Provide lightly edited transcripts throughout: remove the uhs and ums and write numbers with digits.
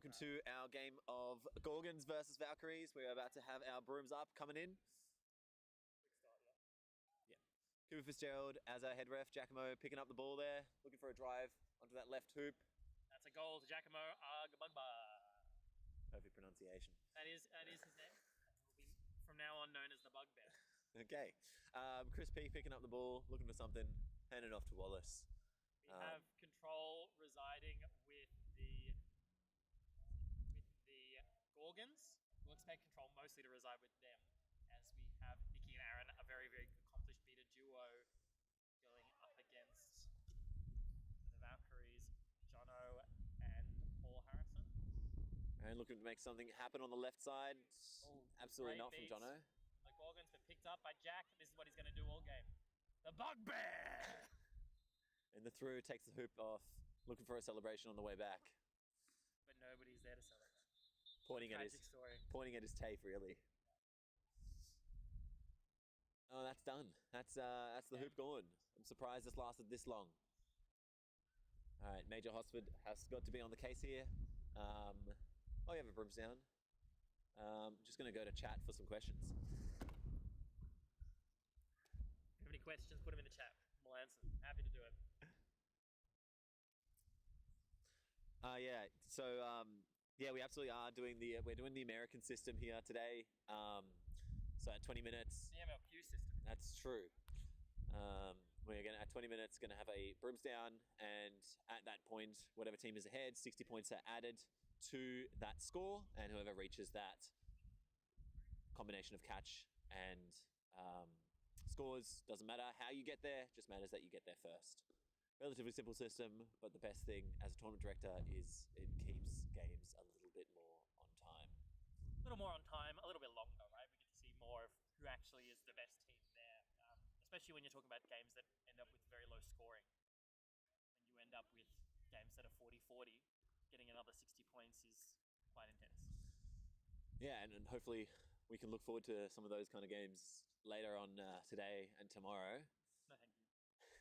welcome to our game of Gorgons versus Valkyries. We're about to have our brooms up coming in. Quick start, yeah. Cooper Fitzgerald as our head ref. Giacomo picking up the ball there, looking for a drive onto that left hoop. That's a goal to Giacomo Agabugba. Perfect pronunciation. That is his name. Will be from now on known as the Bugbear. Okay. Chris P picking up the ball, looking for something, handing it off to Wallace. We have control residing with the Gorgons. We'll expect control mostly to reside with them, as we have Nikki and Aaron, a very, very accomplished beta duo, going up against the Valkyries, Jono and Paul Harrison. And looking to make something happen on the left side. Absolutely not from Jono. The Gorgons been picked up by Jack. This is what he's going to do all game. The Bugbear! And the through takes the hoop off, looking for a celebration on the way back. But nobody's there to celebrate. Pointing at his tape, really. Oh, that's done. That's the hoop gone. I'm surprised this lasted this long. All right, Major Hosford has got to be on the case here. Oh, you have a brooms down. Just going to go to chat for some questions. If you have any questions, put them in the chat. We'll answer them. Happy to do it. Yeah. So we absolutely are doing we're doing the American system here today. So at 20 minutes. The MLQ system. That's true. We're gonna at 20 minutes gonna have a brooms down, and at that point, whatever team is ahead, 60 points are added to that score, and whoever reaches that combination of catch and scores, doesn't matter how you get there, just matters that you get there first. Relatively simple system, but the best thing as a tournament director is it keeps games a little bit more on time. A little more on time, a little bit longer, right? We get to see more of who actually is the best team there, especially when you're talking about games that end up with very low scoring. When you end up with games that are 40-40, getting another 60 points is quite intense. Yeah, and hopefully we can look forward to some of those kind of games later on today and tomorrow. No, thank you.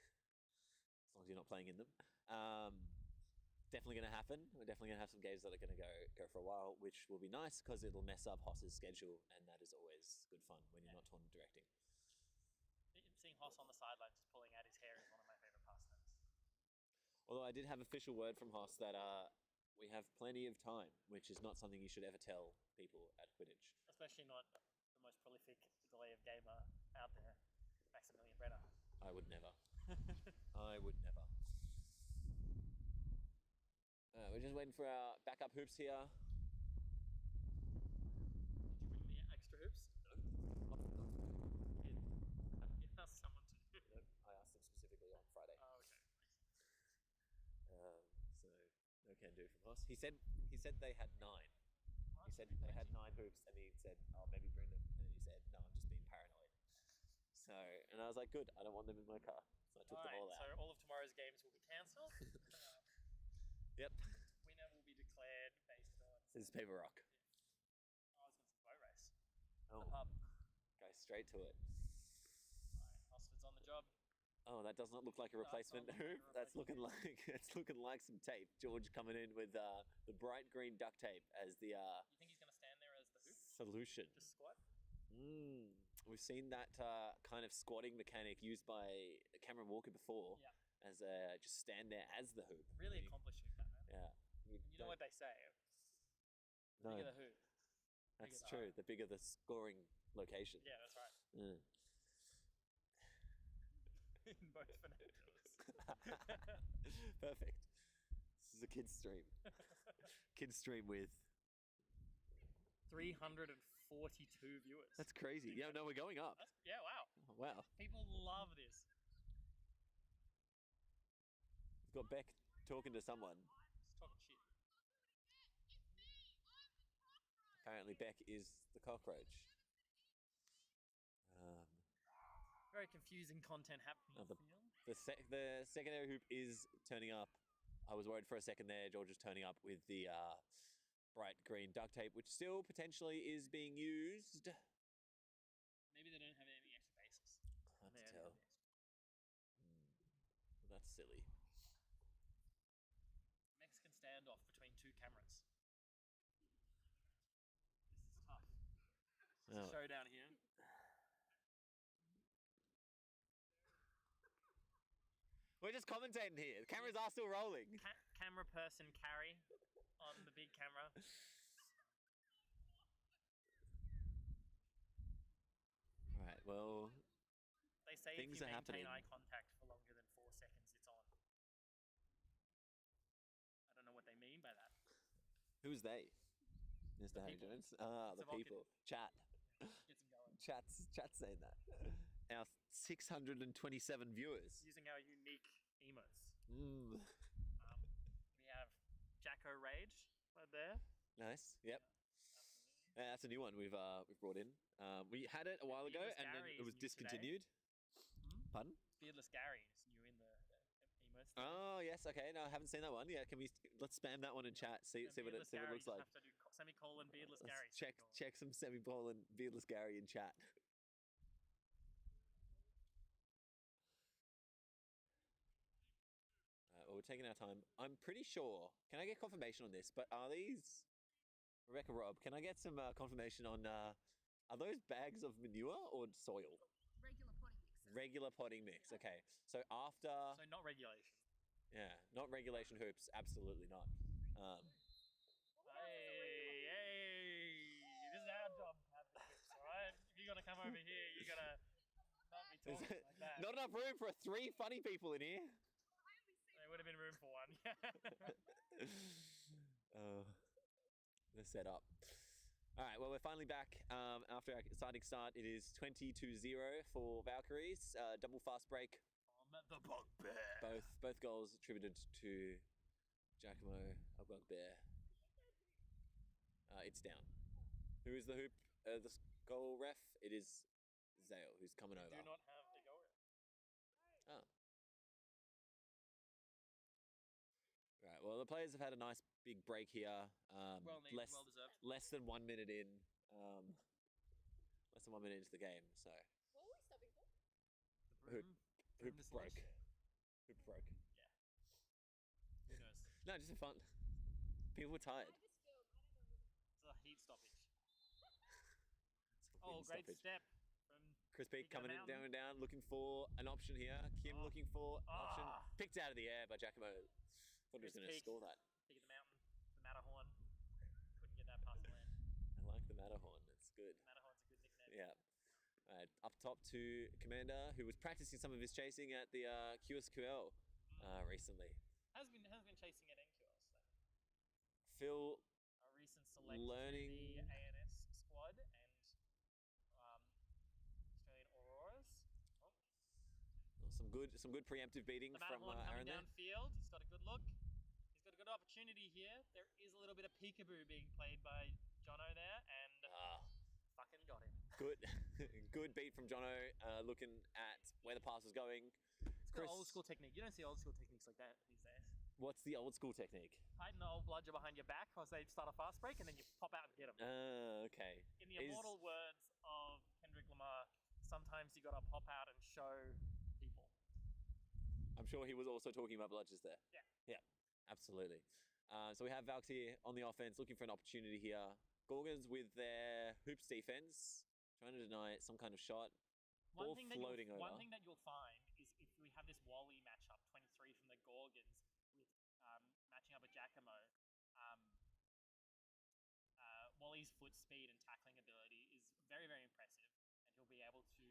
As long as you're not playing in them. Definitely going to happen. We're definitely going to have some games that are going to go for a while, which will be nice because it'll mess up Hoss's schedule, and that is always good fun when you're not tournament directing. Seeing Hoss on the sidelines just pulling out his hair is one of my favourite pastimes. Although I did have official word from Hoss that we have plenty of time, which is not something you should ever tell people at Quidditch. Especially not the most prolific delay of gamer out there, Maximilian Brenner. I would never. I would never. We're just waiting for our backup hoops here. Did you bring the extra hoops? No. You asked someone to do it. Nope. I asked them specifically on Friday. Oh, okay. So no can do from Hoss. He said they had 9. He said they had 9 hoops, and he said, "Oh, maybe bring them." And then he said, "No, I'm just being paranoid." So, and I was like, "Good. I don't want them in my car." So I took them all out. So all of tomorrow's games will be cancelled. Yep. Winner will be declared based on. This is paper rock. Yeah. Oh, I was going to say boat race. Oh. The pub. Go straight to it. Alright, Hosford's on the job. Oh, that does not look like a replacement hoop. That's looking like some tape. George coming in with the bright green duct tape as the You think he's going to stand there as the hoop? solution. Just squat? We've seen that kind of squatting mechanic used by Cameron Walker before. Yeah. As just stand there as the hoop. Really accomplished hoop, that man. Yeah. You know what they say? The No. bigger the hoop. That's true. The bigger the scoring location. Yeah, that's right. In both vernaculars. Perfect. This is a kid's stream. Kids stream with 342 viewers. That's crazy. Yeah, no, we're going up. Yeah, wow. Oh, wow. People love this. We've got Beck talking to someone. Just talking shit. Apparently Beck is the cockroach. Very confusing content happening on the field. The secondary hoop is turning up. I was worried for a second there. George is turning up with the bright green duct tape, which still potentially is being used. Maybe they don't have any extra bases. Hard to tell. Well, that's silly. Mexican standoff between two cameras. It's a showdown here. We're just commentating here. The cameras are still rolling. Camera person carry on the big camera. Right, well... They say if you maintain eye contact for longer than 4 seconds, it's on. I don't know what they mean by that. Who's they? Mr. Harry Jones? Ah, the people. Chat. Gets them going. Chat's saying that. Our 627 viewers. Using our unique emotes. Mm. We have Jacko Rage right there. Nice. Yep. That's a new one we've brought in. We had it a while ago and then it was discontinued. Pardon? Beardless Gary is new in the emotes. Oh yes, okay. No, I haven't seen that one. Yeah, let's spam that one in chat. See what it looks like. Have to do semicolon Beardless Gary. Check some semicolon Beardless Gary in chat. Well, we're taking our time. I'm pretty sure. Can I get confirmation on this? But are these Rebecca Rob? Can I get some confirmation on? Are those bags of manure or soil? Regular potting mix. Okay. So after. So not regulation. Yeah, not regulation hoops. Absolutely not. Hey, this is our job to have the hoops, all right? If you're gonna come over here, you're gonna not be talking like that. Not enough room for 3 funny people in here. There would have been room for one. The setup. All right, well, we're finally back after our exciting start. It is 20-0 for Valkyries. Double fast break. The bugbear. Both goals attributed to Giacomo, a bugbear. It's down. Who is the hoop? The goal ref? It is Zale, who's coming over. Do not have a goal ref. Oh. Right, well, the players have had a nice big break here. Well deserved. Less than 1 minute in. Less than 1 minute into the game, so. What were we stopping for? Hoop broke. Hoop broke. Yeah. Who knows? No, just for fun. People were tired. It's a heat stoppage. Great step from Chris Peak coming in, down, looking for an option here. Kim looking for an option. Picked out of the air by Giacomo. Thought he was going to score that. Peak of the mountain, the Matterhorn. Couldn't get that past the land. I like the Matterhorn. It's good. Matterhorn's a good nickname. Yeah. Up top to Commander, who was practicing some of his chasing at the QSQL recently. Has been chasing it into us. Phil, a recent select learning to the ANS squad and Australian Auroras. Some good preemptive beating from Aaron there. Downfield. He's got a good look. He's got a good opportunity here. There is a little bit of peekaboo being played by Jono there, and fucking got him. Good beat from Jono, looking at where the pass was going. It's got old school technique. You don't see old school techniques like that these days. What's the old school technique? Hiding the old bludger behind your back as they start a fast break, and then you pop out and get them. Okay. In the immortal words of Kendrick Lamar, sometimes you gotta pop out and show people. I'm sure he was also talking about bludgers there. Yeah. Yeah, absolutely. So we have Valks here on the offense, looking for an opportunity here. Gorgons with their hoops defense, trying to deny some kind of shot. Ball floating over. One thing that you'll find is if we have this Wally matchup, 23 from the Gorgons, with matching up with Giacomo, Wally's foot speed and tackling ability is very, very impressive, and he'll be able to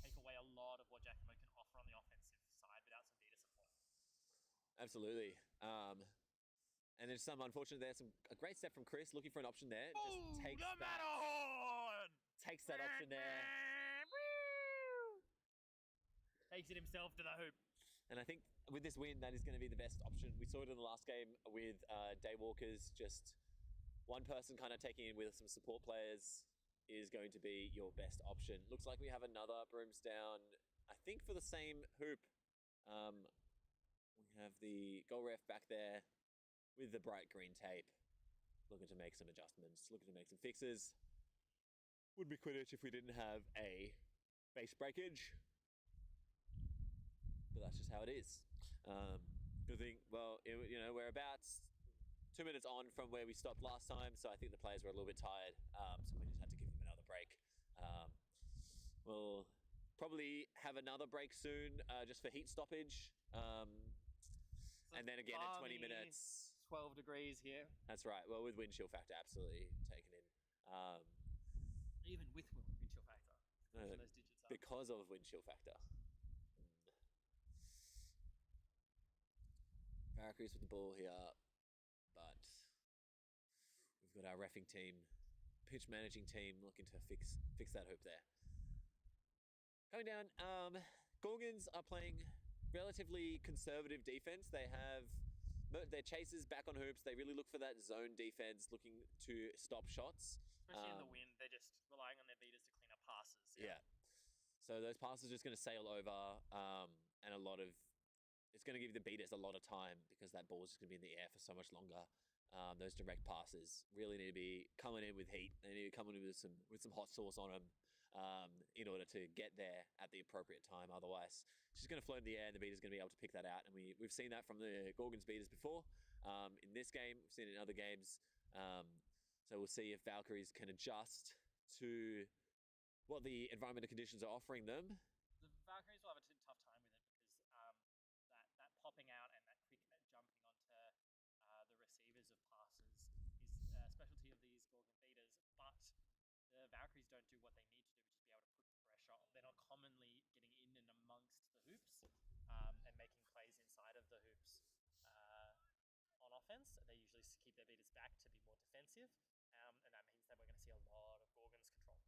take away a lot of what Giacomo can offer on the offensive side without some beater support. Absolutely. And there's some unfortunate there. A great step from Chris, looking for an option there. Just takes that Matterhorn! Takes that option there. Takes it himself to the hoop. And I think with this win, that is going to be the best option. We saw it in the last game with Daywalkers. Just one person kind of taking in with some support players is going to be your best option. Looks like we have another brooms down, I think for the same hoop. We have the goal ref back there with the bright green tape, looking to make some adjustments, looking to make some fixes. Would be Quidditch if we didn't have a base breakage, but that's just how it is. Good thing, well, we're about 2 minutes on from where we stopped last time, so I think the players were a little bit tired, so we just had to give them another break. break. We'll probably have another break soon, just for heat stoppage. And then again at 20 minutes. 12 degrees here. That's right. Well, with wind chill factor absolutely taken in. Even with wind chill factor. Those digits up. Because of wind chill factor. Valkyries with the ball here, but we've got our reffing team, pitch managing team looking to fix that hoop there. Coming down, Gorgons are playing relatively conservative defense. They have their chasers back on hoops. They really look for that zone defense, looking to stop shots. Especially in the wind, they're just relying on their beaters to clean up passes. Yeah. So those passes are just going to sail over, and it's going to give the beaters a lot of time because that ball is just going to be in the air for so much longer. Those direct passes really need to be coming in with heat. They need to come in with some hot sauce on them in order to get there at the appropriate time. Otherwise, it's just going to float in the air, and the beater's going to be able to pick that out. And we've seen that from the Gorgons beaters before. In this game, we've seen it in other games. So we'll see if Valkyries can adjust to what the environmental conditions are offering them. The Valkyries will have a tough time with it because that popping out and that quick jumping onto the receivers of passes is a specialty of these Gorgon beaters, but the Valkyries don't do what they need to do, which is be able to put pressure. They're not commonly getting in and amongst the hoops and making plays inside of the hoops on offense. They usually keep their beaters back to be more defensive, and that means that we're going to see a lot of Gorgons control.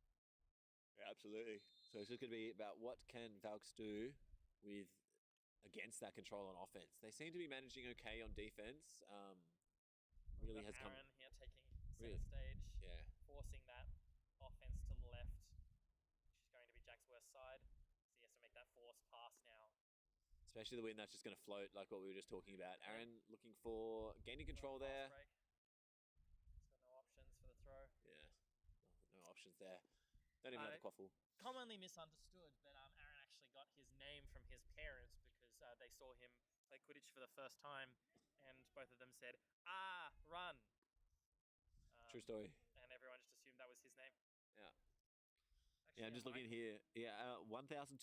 Yeah, absolutely. So it's just going to be about what can Valks do against that control on offense. They seem to be managing okay on defense. Really has Aaron come here taking center stage, forcing that offense to the left, which is going to be Jack's worst side. So he has to make that forced pass now. Especially the wind that's just going to float, like what we were just talking about. Aaron looking for gaining control there. He's got no options for the throw. Yeah, no options there. Don't even have the quaffle. Commonly misunderstood, but Aaron actually got his name from his parents because they saw him play Quidditch for the first time, and both of them said, run. True story. And everyone just assumed that was his name. Yeah. Actually, I'm just looking here. Yeah, 1,227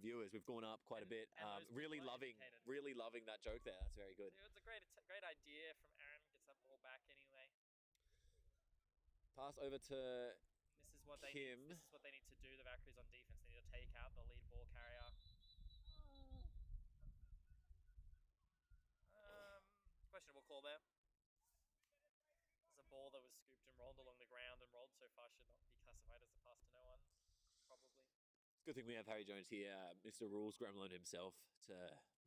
viewers. We've gone up quite a bit. Really loving that joke there. That's very good. It was a great idea from Aaron. Gets that ball back anyway. Pass over to This is what they Kim. need. This is what they need to do. The Valkyries on defense. They need to take out the lead ball carrier. Questionable call there. It's a ball that was scooped and rolled along the ground and rolled so far should not be classified as a pass to no one. Probably. It's a good thing we have Harry Jones here, Mr. Rules Gremlin himself, to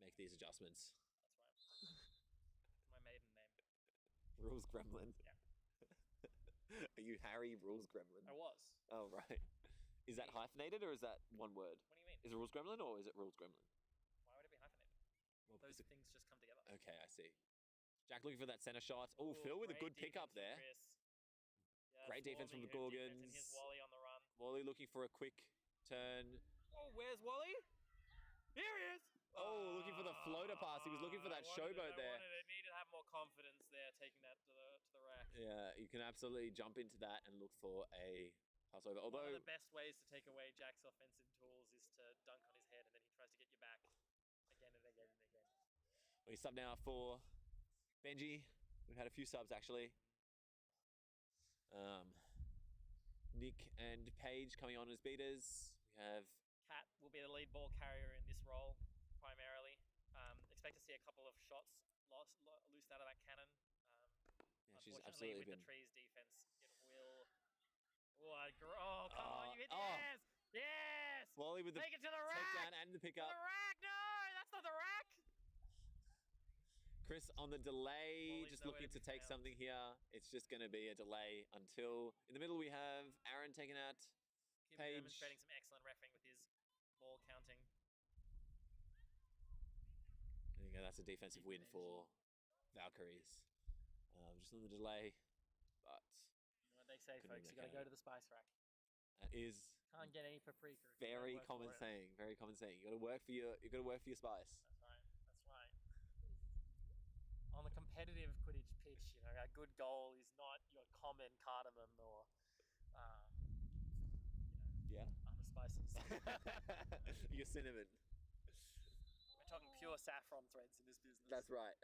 make these adjustments. That's right. It's my maiden name. Rules Gremlin. Yeah. Are you Harry Rules Gremlin? I was. Oh, right. Is that hyphenated or is that one word? What do you mean? Is it Rules Gremlin or is it Rules Gremlin? Why would it be hyphenated? Well, Those things just come together. Okay, I see. Jack looking for that center shot. Oh, Phil with a good pickup there. Yeah, great defense from the Gorgons. Gorgons. And here's Wally on the run. Wally looking for a quick turn. Oh, where's Wally? Here he is. Oh, looking for the floater pass. He was looking for that showboat there. Needed to have more confidence there, taking that to the rack. Yeah, you can absolutely jump into that and look for a pass over. Although one of the best ways to take away Jack's offensive tools is to dunk on his head, and then he tries to get you back again and again and again. We sub now for Benji. We've had a few subs actually. Nick and Paige coming on as beaters. We have Kat will be the lead ball carrier in this role primarily. Expect to see a couple of shots loosed out of that cannon. she's Unfortunately, absolutely with been... the trees defense, it will. Oh, come on, you hit yes! Yes! Wally with the take it to the rack! takedown and the pickup. The rack! No, that's not the rack! Chris on the delay, Wally's just looking to take found. something here. It's just going to be a delay until... In the middle we have Aaron taking out Paige. Demonstrating some excellent reffing with his ball counting. There you go, that's a defensive win for Valkyries. Just on the delay, but... You know what they say, folks, you got to go to the spice rack. That is... Can't get any paprika. Very common saying. Very common saying. You got to work for your spice. That's right. That's right. On the competitive Quidditch pitch, a good goal is not your common cardamom or Yeah. The spices. Your cinnamon. We're talking pure saffron threads in this business. That's right.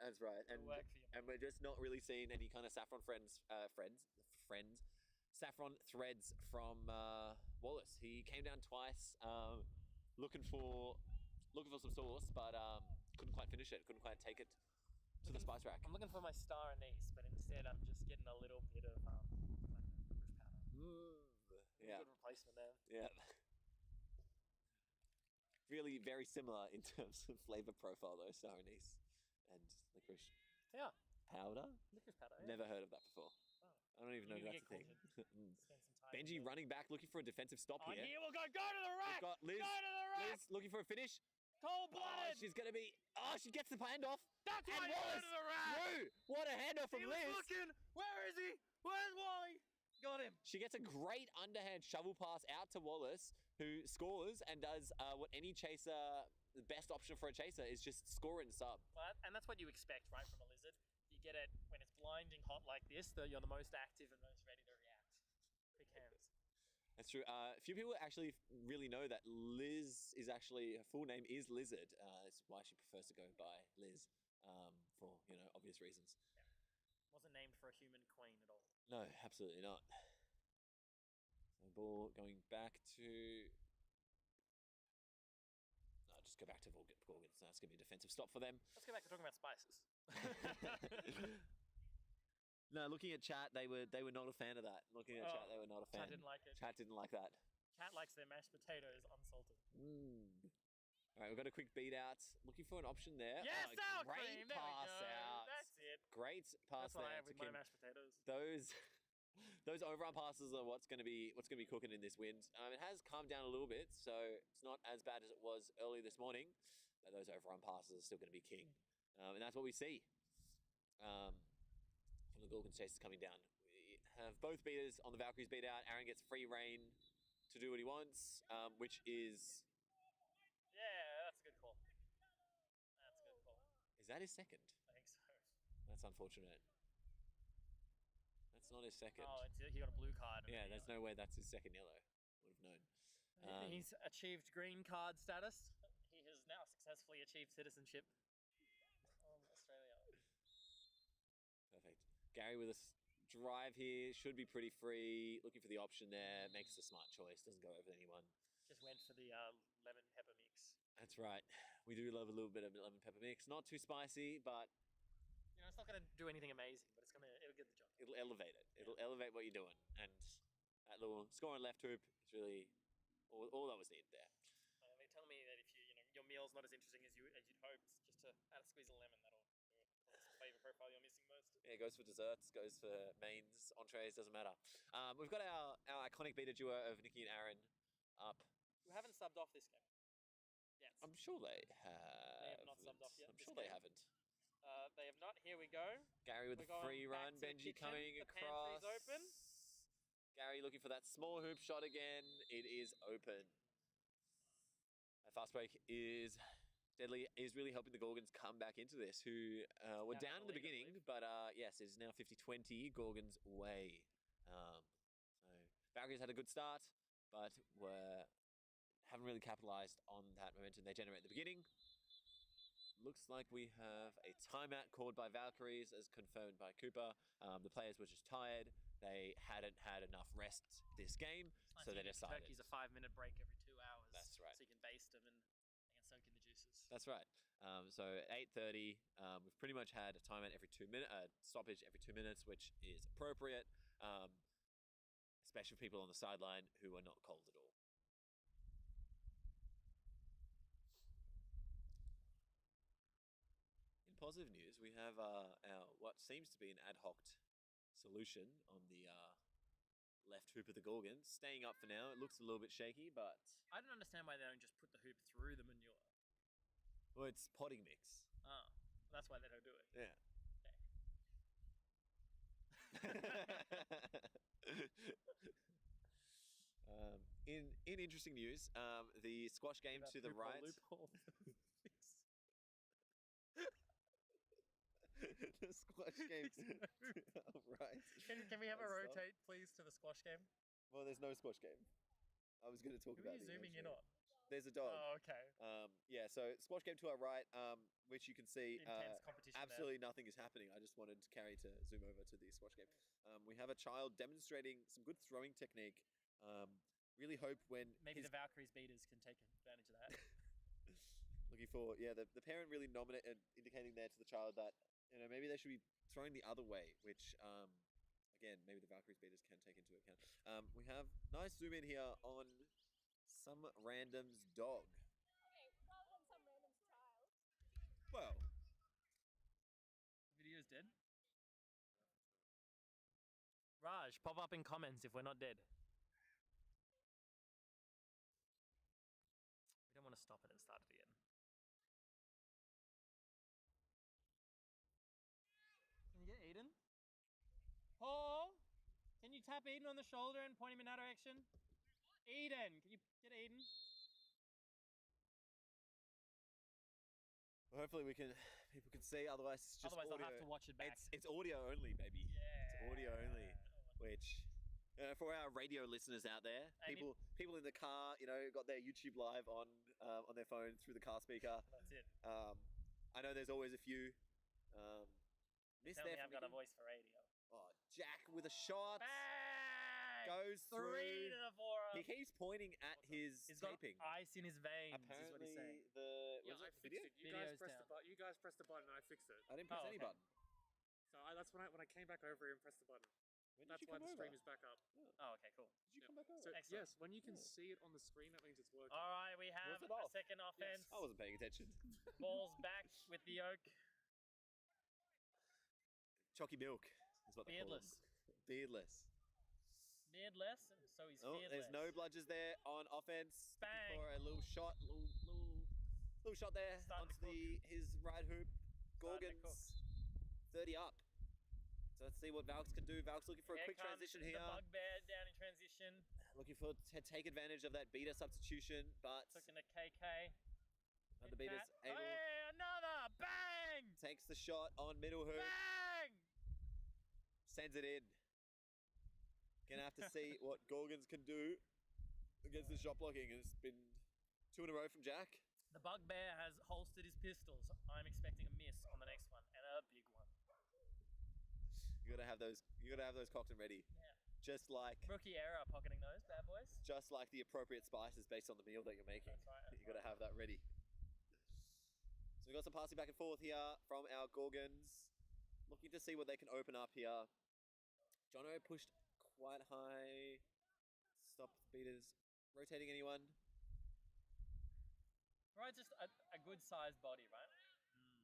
It'll work for you. And we're just not really seeing any kind of saffron saffron threads from Wallace. He came down twice, looking for some sauce, but couldn't quite finish it. Couldn't quite take it to the spice rack. I'm looking for my star anise, but instead I'm just getting a little bit of licorice powder. Yeah. Good replacement there. Yeah. Really very similar in terms of flavor profile, though, star anise and licorice Yeah. powder. Licorice powder. Yeah. Never heard of that before. Oh. I don't even know You if get that's a thing. Spend some time. Benji running back, looking for a defensive stop On here. here we'll go. Go to the rack. We've got Liz. Go to the rack. Liz looking for a finish. Cold-blooded. She's going to be... Oh, she gets the handoff. That's and why you go Wallace to the rack. through. What a handoff from He was Liz. looking. Where is he? Where's Wally? Got him. She gets a great underhand shovel pass out to Wallace, who scores and does what any chaser, the best option for a chaser is just score and sub. Well, and that's what you expect, right, from a lizard. You get it when it's blinding hot like this, that you're the most active and most ready to react. Big hands. That's true. A few people actually really know that Liz is actually, her full name is Lizard. That's why she prefers to go by Liz, for, obvious reasons. Yeah. Wasn't named for a human queen at all. No, absolutely not. So ball going back to... No, just go back to Gorgons. That's going to be a defensive stop for them. Let's go back to talking about spices. No, looking at chat, they were not a fan of that. Looking at chat, they were not a fan. Chat didn't like it. Chat didn't like that. Cat likes their mashed potatoes unsalted. All right, we've got a quick beat out. Looking for an option there. Yes, sour great cream. There pass we go. out. That's it. Great pass That's what I there have with to my Kim. mashed potatoes. Those overarm passes are what's going to be cooking in this wind. It has calmed down a little bit, so it's not as bad as it was early this morning. But those overarm passes are still going to be king, and that's what we see from the Gorgons chasers coming down. We have both beaters on the Valkyries beat out. Aaron gets free reign to do what he wants, which is... Yeah, that's a good call. That's a good call. Is that his second? I think so. That's unfortunate. That's not his second. Oh, he got a blue card. Yeah, there's no way that's his second yellow. Would have known. He's achieved green card status. He has now successfully achieved citizenship of Australia. Perfect. Gary with a drive here. Should be pretty free. Looking for the option there. Makes the smart choice. Doesn't go over anyone. Just went for the lemon pepper mix. That's right. We do love a little bit of lemon pepper mix. Not too spicy, but... it's not going to do anything amazing, but it'll get the job. It'll elevate it. It'll elevate what you're doing. And that little score on left hoop is really all that was needed there. They tell me that if your meal's not as interesting as you'd hoped, just to add a squeeze of lemon, that'll do it. What's the flavor profile you're missing most? Yeah, it goes for desserts, goes for mains, entrees, doesn't matter. We've got our iconic beater duo of Nikki and Aaron up. Who haven't subbed off this game yet. I'm sure they have. They have not subbed off yet. I'm sure they haven't. They have not. Here we go. Gary with the free run. Benji coming across. The pantry's open. Gary looking for that small hoop shot again. It is open. A fast break is deadly. Is really helping the Gorgons come back into this, who were down in the beginning, but yes, it is now 50-20 Gorgons' way. So Valkyries had a good start, but haven't really capitalized on that momentum they generated at the beginning. Looks like we have a timeout called by Valkyries, as confirmed by Cooper. The players were just tired. They hadn't had enough rest this game, so they decided. Turkey's a 5-minute break every 2 hours. That's right. So you can baste them and they can soak in the juices. That's right. So at 8:30, we've pretty much had a timeout every 2 minutes, stoppage every 2 minutes, which is appropriate, especially for people on the sideline who are not cold at all. Positive news, we have our what seems to be an ad hoc solution on the left hoop of the Gorgons. Staying up for now. It looks a little bit shaky, but... I don't understand why they don't just put the hoop through the manure. Well, it's potting mix. Oh, that's why they don't do it. Yeah. Okay. In interesting news, the squash game to the right... The squash game. Right. Can we have a rotate, please, to the squash game? Well, there's no squash game. I was going to talk Who are about you the zooming in emoji. on? There's a dog. Oh, okay. Yeah, so squash game to our right, which you can see. Intense competition Absolutely nothing is happening. I just wanted Carrie to zoom over to the squash game. We have a child demonstrating some good throwing technique. Really hope when Maybe the Valkyries beaters can take advantage of that. looking for the parent really indicating there to the child that maybe they should be throwing the other way, which again maybe the Valkyries beaters can take into account. We have nice zoom in here on some random's dog. Okay, rather than some random's child. Well, The video's dead. Raj, pop up in comments if we're not dead. We don't want to stop it and start it again. Can you get Eden? Paul, can you tap Eden on the shoulder and point him in that direction? Eden, can you get Eden? well, hopefully people can see. Otherwise, it's just Otherwise, audio. I'll have to watch it back. It's audio only, baby. Yeah. It's audio only. Which, for our radio listeners out there, And people in the car, got their YouTube live on their phone through the car speaker. That's it. I know there's always a few. Missed Tell me there I've from got a Mickey. voice for radio. Oh, Jack with a shot. Bang! Goes 3 through. to the 4. He keeps pointing at his He's got taping. ice in his veins, Apparently, is what he's saying. Yeah, was I it fixed video? it. You guys Video's pressed down. the button. You guys pressed the button, and I fixed it. I didn't press Oh, any okay. button. So that's when I came back over here and pressed the button. When did That's you why come the stream over? is back up. Oh, okay, cool. Did you Yeah. come back over? So Excellent. yes, when you can Yeah. see it on the screen, that means it's working. All right, we have it a off? second offense. I wasn't paying attention. Balls back with the yoke. Chalky milk is what they call Beardless. them. Beardless. Beardless, so he's Oh, fearless. there's no bludgers there on offense. Looking Bang. for a little shot, little shot there Starting to onto his right hoop. Starting to cook. Gorgons 30 up. So let's see what Valks can do. Valks looking for a Here quick comes transition the here. bugbear down in transition. Looking for to take advantage of that beater substitution, but Took in a KK. the beater's able Hey, another! Bang! takes the shot on middle hoop, Bang! sends it in. Gonna have to see what Gorgons can do against the shot blocking. It's been 2 in a row from Jack. The bugbear has holstered his pistols. I'm expecting a miss on the next one, and a big one. You gotta have those. You gotta have those cocked and ready. Yeah. Just like Rookie error pocketing those bad boys. the appropriate spices based on the meal that you're making. That's right. You gotta have that ready. So we got some passing back and forth here from our Gorgons. Looking to see what they can open up here. Jono pushed quite high. Stop the beaters. Rotating anyone? Right, just a good sized body, right?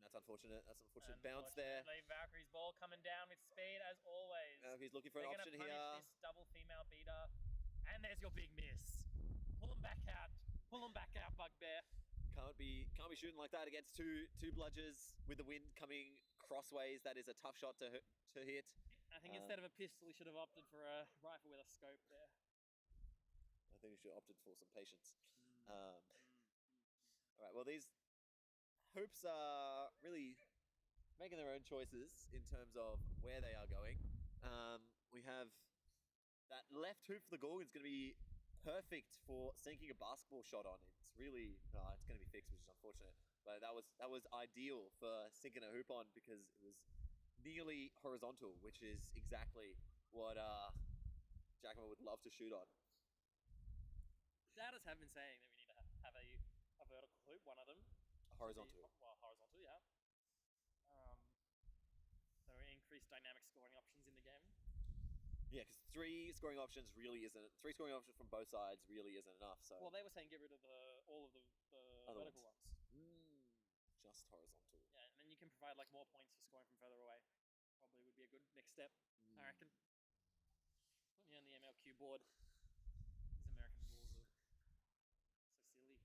That's unfortunate. That's unfortunate. Bounce there. Unfortunately, Valkyrie's ball coming down with speed as always. He's looking for They're an gonna option punish here. this double female beater. And there's your big miss. Pull him back out. Pull him back out, bugbear. Can't be shooting like that against two bludgers with the wind coming crossways. That is a tough shot to hit. I think instead of a pistol, he should have opted for a rifle with a scope there. I think we should have opted for some patience. All right. Well, these hoops are really making their own choices in terms of where they are going. We have that left hoop for the Gorgons going to be perfect for sinking a basketball shot on. It's really it's going to be fixed, which is unfortunate. But that was ideal for sinking a hoop on because it was nearly horizontal, which is exactly what Jackman would love to shoot on. Doubters have been saying that we need to have a vertical hoop, one of them. Horizontal. Well, horizontal, yeah. So increased dynamic scoring options in the game. Yeah, because three scoring options from both sides really isn't enough. So Well, they were saying get rid of all of the Other vertical ones. ones. Just horizontal. Yeah, and then you can provide like more points for scoring from further away. Probably would be a good next step, I reckon. Put me on the MLQ board. These American rules are so silly.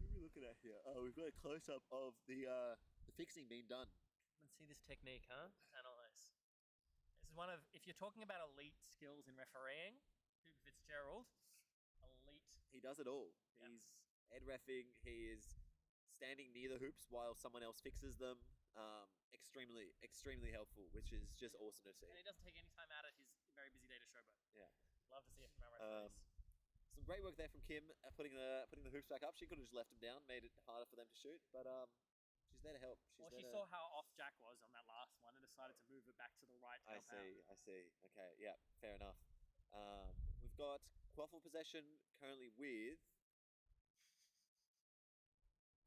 What are we looking at here? Oh, we've got a close up of the fixing being done. Let's see this technique, huh? Analyze. This is one of, if you're talking about elite skills in refereeing, Hugh Fitzgerald, elite. He does it all. Yeah. He's head reffing. He is standing near the hoops while someone else fixes them. Extremely helpful, which is just awesome to see. And he doesn't take any time out of his very busy day to showboat. Love to see it from our referees. Some great work there from Kim, putting the hoops back up. She could have just left them down, made it harder for them to shoot, but she's there to help. She saw how off Jack was on that last one and decided to move it back to the right to help out. I see. Okay, yeah, fair enough. We've got Quaffle possession currently with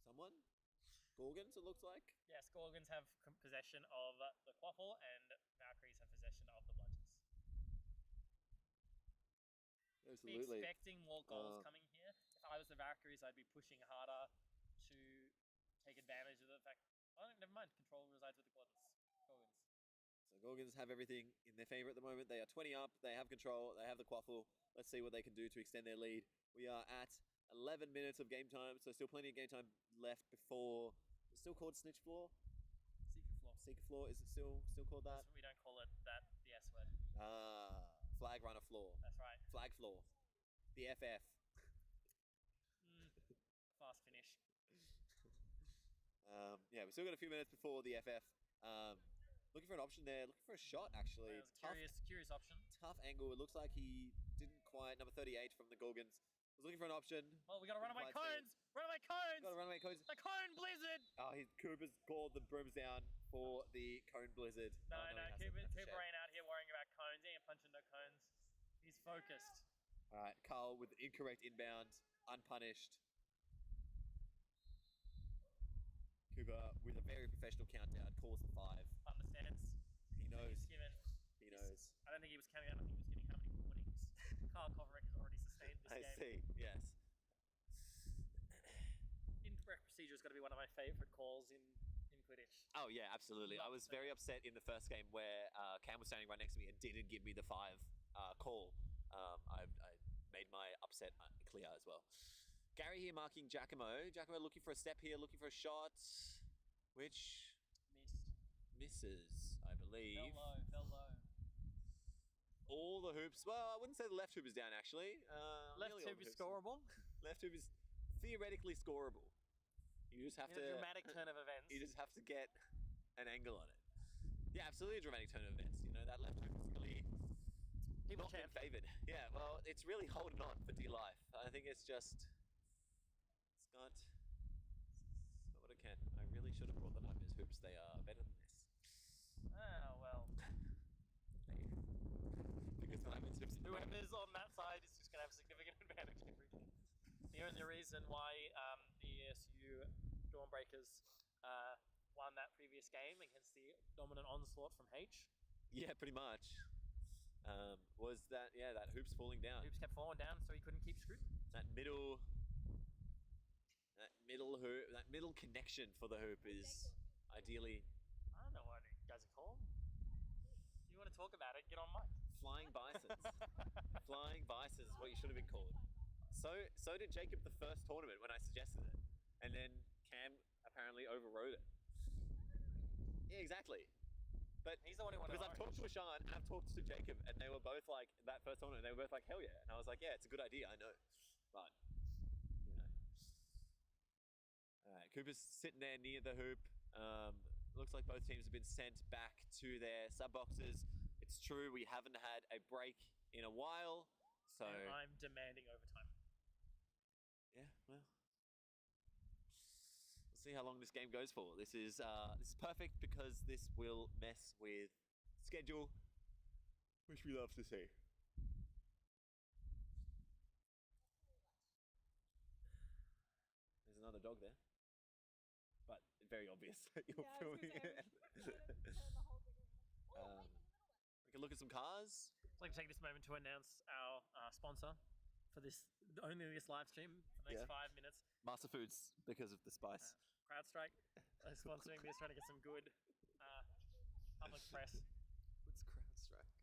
someone? Gorgons, it looks like. Yes, Gorgons have possession of the Quaffle and Valkyries have possession of the Bludgers. Absolutely. Be expecting more goals coming here. If I was the Valkyries, I'd be pushing harder to take advantage of the fact. Oh, never mind. Control resides with the Gorgons. So Gorgons have everything in their favour at the moment. They are 20 up. They have control. They have the Quaffle. Let's see what they can do to extend their lead. We are at 11 minutes of game time, so still plenty of game time left before. It's still called Snitch Floor. Secret Floor. Is it still called that? We don't call it that. The S word. Flag Runner Floor. That's right. Flag Floor. The FF. Fast finish. Yeah, we've still got a few minutes before the FF. Looking for an option there. Looking for a shot, actually. That was a curious option. Tough angle. It looks like he didn't quite. Number 38 from the Gorgons was looking for an option. Well, we got to run away cones. Run away cones. Got to run away cones. The cone blizzard. Cooper's called the brooms down for the cone blizzard. No. Cooper ain't out here worrying about cones. He ain't punching no cones. He's focused. All right, Carl with the incorrect inbound, unpunished. Cooper with a very professional countdown, calls the 5. Understands. He knows. He knows. I don't think he was counting out. I think he was getting how many warnings. Carl Kovarik has already sustained this game. I see, yes. Incorrect procedure is going to be one of my favourite calls in Quidditch. Oh, yeah, absolutely. I was very upset in the first game where Cam was standing right next to me and didn't give me the 5 call. I made my upset clear as well. Gary here marking Giacomo. Giacomo looking for a step here, looking for a shot, which misses, I believe. Fell low. All the hoops. Well, I wouldn't say the left hoop is down, actually. Left hoop is scoreable. Left hoop is theoretically scoreable. You just have to... a dramatic turn of events. You just have to get an angle on it. Yeah, absolutely a dramatic turn of events. You know, that left hoop is really not been favoured. Yeah, well, it's really holding on for dear life. I think it's just... It's got what it can. I really should have brought the Nightmares hoops. They are better than this. Ah, well. Because the Nightmares hoops... Whoever's on that side is just going to have a significant advantage every game. The only reason why the ESU Dawnbreakers won that previous game against the dominant onslaught from H. Yeah, pretty much. Was that hoops falling down. Hoops kept falling down, so he couldn't keep screwing. That middle hoop, that middle connection for the hoop is ideally... I don't know what you guys are called. If you want to talk about it, get on mic. Flying Bisons. Flying Bisons is what you should have been called. So did Jacob the first tournament when I suggested it. And then Cam apparently overrode it. Yeah, exactly. But he's the one who wanted because I've talked to Ashan and I've talked to Jacob and they were both like, that first tournament, they were both like, hell yeah. And I was like, yeah, it's a good idea, I know. But, you know. Alright, Cooper's sitting there near the hoop. Looks like both teams have been sent back to their sub boxes. It's true, we haven't had a break in a while. So and I'm demanding overtime. Yeah, well. We'll see how long this game goes for. This is perfect because this will mess with schedule, which we love to see. There's another dog there. But very obvious that you're filming it. We can look at some cars. I'd like to take this moment to announce our sponsor for this live stream for the next 5 minutes. Master Foods, because of the spice. CrowdStrike sponsoring this, trying to get some good public press. What's CrowdStrike?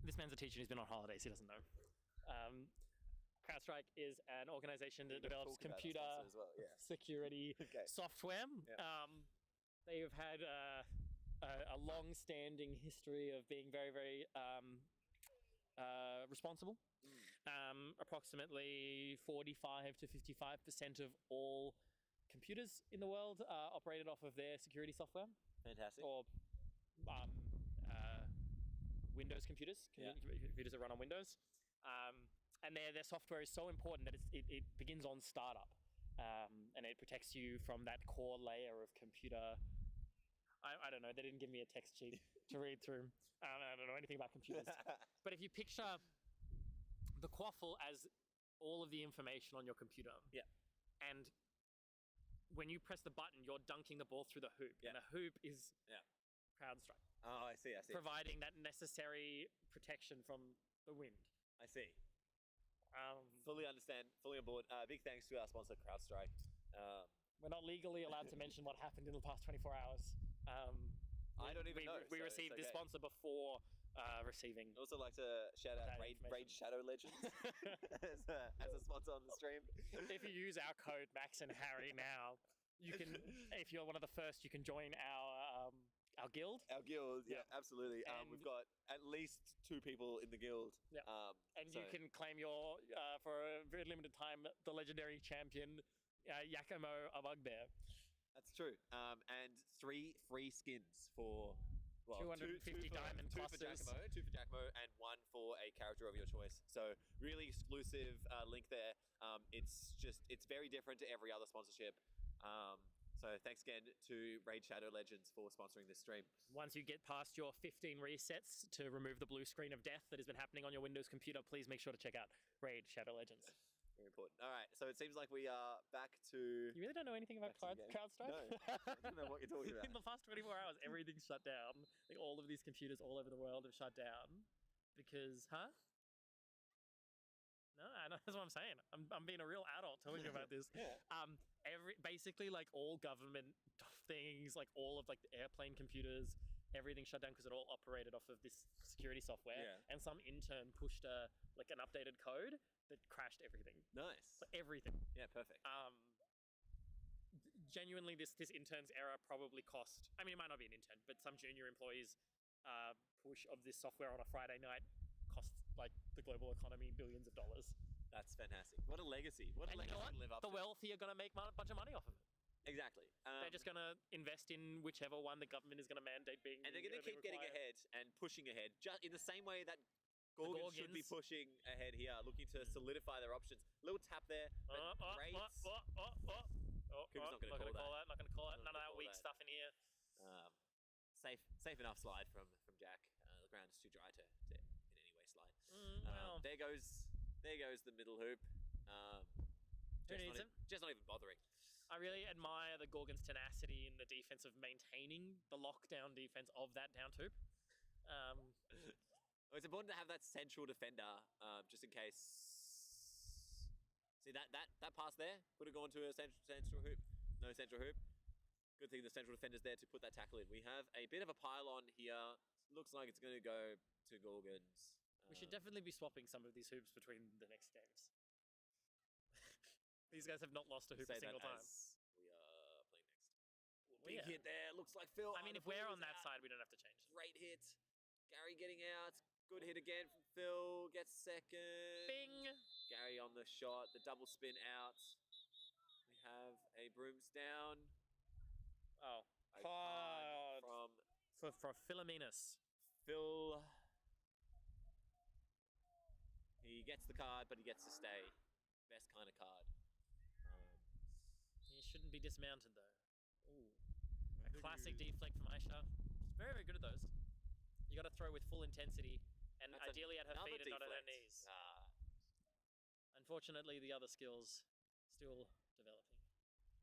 This man's a teacher who's been on holidays, he doesn't know. CrowdStrike is an organization that develops computer security software. Yeah. They've had a long-standing history of being very, very responsible. Approximately 45 to 55% of all computers in the world are operated off of their security software. Fantastic. Or Windows computers, computers that run on Windows. And their software is so important that it begins on startup. And it protects you from that core layer of computer. I don't know, they didn't give me a text sheet to read through. I don't know anything about computers. But if you picture the quaffle as all of the information on your computer. Yeah. And when you press the button, you're dunking the ball through the hoop. Yeah. And the hoop is CrowdStrike. Oh, I see. Providing that necessary protection from the wind. I see. Fully understand, fully on board. Big thanks to our sponsor, CrowdStrike. We're not legally allowed to mention what happened in the past 24 hours. I don't even know. We received this sponsor before receiving. I'd also like to shout out Raid Shadow Legends as a sponsor on the stream. If you use our code Max and Harry now, you can. If you're one of the first, you can join our guild. Our guild, yeah, absolutely. We've got at least 2 people in the guild. Yeah. You can claim your for a very limited time the legendary champion Yakumo, a bugbear. That's true. And 3 free skins for 250 diamond clusters. 2 for Giacomo, and 1 for a character of your choice. So really exclusive link there. It's very different to every other sponsorship. So thanks again to Raid Shadow Legends for sponsoring this stream. Once you get past your 15 resets to remove the blue screen of death that has been happening on your Windows computer, please make sure to check out Raid Shadow Legends. Very important. All right, so it seems like we are back to... You really don't know anything about CrowdStrike? No, I don't know what you're talking about. In the past 24 hours, everything's shut down. Like all of these computers all over the world have shut down because, No, that's what I'm saying. I'm being a real adult telling you about this. Basically, like all government things, like all of like the airplane computers, everything shut down because it all operated off of this security software. Yeah. And some intern pushed an updated code that crashed everything. Nice. So everything. Yeah, perfect. Genuinely, this intern's error probably cost. I mean, it might not be an intern, but some junior employees' push of this software on a Friday night cost like the global economy billions of dollars. That's fantastic. What a legacy. What a legacy to live up to. The wealthy are going to make a bunch of money off of it. Exactly. They're just going to invest in whichever one the government is going to mandate being. And they're going to keep getting ahead and pushing ahead, just in the same way that Gorgons should be pushing ahead here, looking to solidify their options. Little tap there. Rates. Cooper's not going to call that. Not going to call it. None of that weak stuff in here. Safe enough slide from Jack. The ground is too dry to in any way slide. There goes the middle hoop. Who needs him? Just not even bothering. I really admire the Gorgons' tenacity in the defense of maintaining the lockdown defense of that down hoop. It's important to have that central defender, just in case. See that pass there could have gone to a central hoop. No central hoop. Good thing the central defender's there to put that tackle in. We have a bit of a pylon here. Looks like it's going to go to Gorgons. We should definitely be swapping some of these hoops between the next games. These guys have not lost a hoop a single time. We are playing next. Big hit there. Looks like Phil. I mean, if we're on that side, we don't have to change. Great hit. Gary getting out. Good hit again from Phil. Gets second. Bing. Gary on the shot. The double spin out. We have a brooms down. Oh. A card for Philomenos. Phil. He gets the card, but he gets to stay. Best kind of card. He shouldn't be dismounted, though. Ooh. A classic deflect from Aisha. She's very, very good at those. You got to throw with full intensity, and ideally at her feet and not at her knees. Unfortunately, the other skills still developing.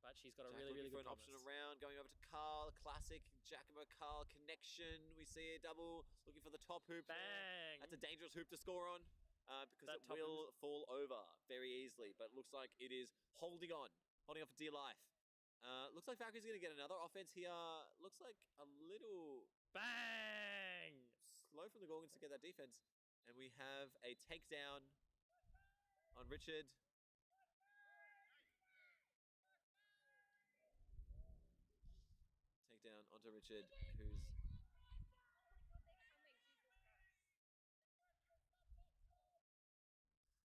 But she's got a really, really good an option around, going over to Carl. Classic Giacomo Carl connection. We see a double, looking for the top hoop. Bang! That's a dangerous hoop to score on, because it will fall over very easily. But it looks like it is holding on for dear life. Looks like Valkyries are going to get another offense here. Looks like a little... Bang! Slow from the Gorgons to get that defense. And we have a takedown on Richard. Takedown onto Richard, who's...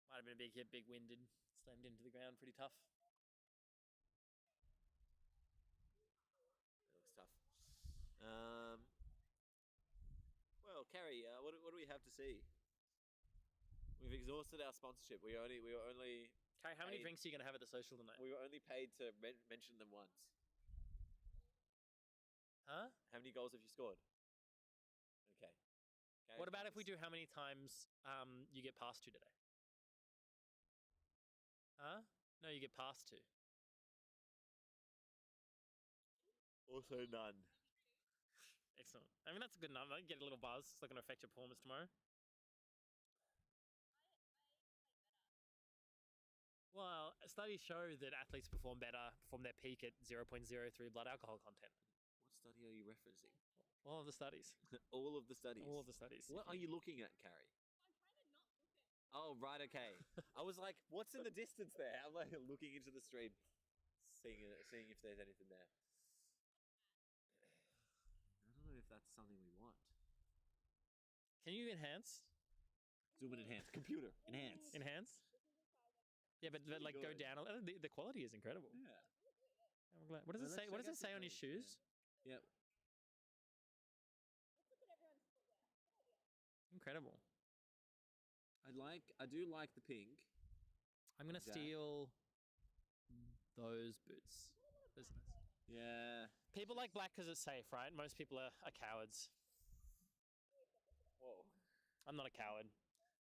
Might have been a big hit, big winded. Slammed into the ground pretty tough. That looks tough. Well, Carrie, what do we have to see? We've exhausted our sponsorship. We were only Carrie, how many Paid. drinks are you going to have at the social tonight? we were only paid to mention them once. Huh? How many goals have you scored? Okay. What about if we do how many times you get passed to today? Huh? No, you get passed to. Also none. Excellent. I mean, that's a good number. You get a little buzz. It's not going to affect your performance tomorrow. Well, studies show that athletes perform better from their peak at 0.03 blood alcohol content. What study are you referencing? All of the studies. All of the studies. All of the studies. What are you looking at, Carrie? Oh, right, okay. I was like, what's in the distance there? I'm like looking into the stream, seeing if there's anything there. I don't know if that's something we want. Can you enhance? Zoom and enhance. Computer. Enhance. Enhance? Yeah, but like go good. down. The quality is incredible. Yeah. I'm glad. What does it say? What does it say on his shoes? Yep. Incredible. I do like the pink. I'm gonna Jack. steal those boots. Those are nice. Yeah. People like black because it's safe, right? Most people are cowards. Whoa. I'm not a coward.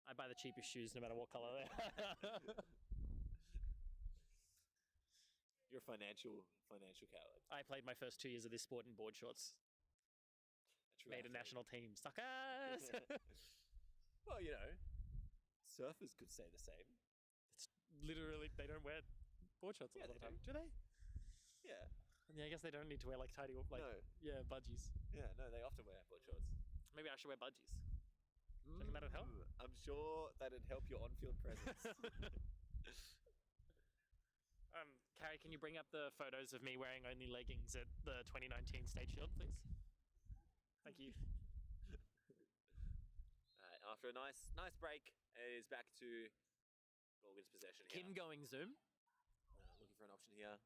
I buy the cheapest shoes no matter what color they are. You're a financial coward. I played my first 2 years of this sport in board shorts. Made a national team. Suckers! Well, you know, surfers could say the same. It's literally, they don't wear board shorts a Yeah, lot of the they time. Do they? Yeah. Yeah, I guess they don't need to wear like tidy, like, No. yeah, budgies. Yeah, no, they often wear board shorts. Maybe I should wear budgies. Do you reckon that'd help? I'm sure that'd help your on-field presence. Carrie, can you bring up the photos of me wearing only leggings at the 2019 State Shield, please? Thank you. After a nice break, it is back to Gorgon's possession here. Kim going Zoom. Looking for an option here.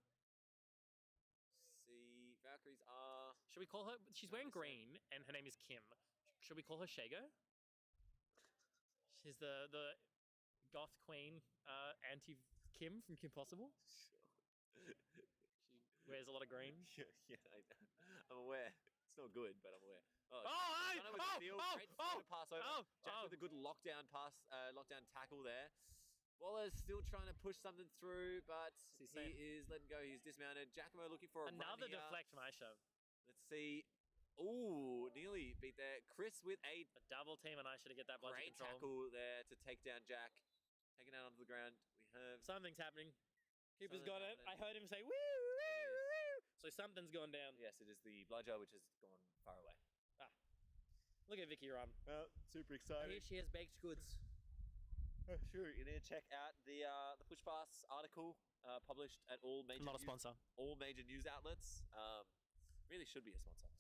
See, Valkyries are... Should we call her? She's wearing green, and her name is Kim. Should we call her Shago? She's the goth queen, anti-Kim from Kim Possible. She wears a lot of green. Yeah, I'm aware. It's not good, but I'm aware. Great pass over. Jack with a good lockdown pass, lockdown tackle there. Waller's still trying to push something through, but he is letting go. He's dismounted. Giacomo looking for a Another run here. deflect from Aisha. Let's see. Ooh, nearly beat there. Chris with a A double team on Aisha to get that blood great control. tackle there to take down Jack. Taken out onto the ground. We have... Something's happening. Keeper's Something's got it. happening. I heard him say, woo, woo, woo. So something's gone down. Yes, it is the bludger, which has gone far away. Look at Vicky run. Well, super I exciting. hear she has baked goods. Sure, you need to check out the push pass article published at all major Not a sponsor. all major news outlets. Really should be a sponsor.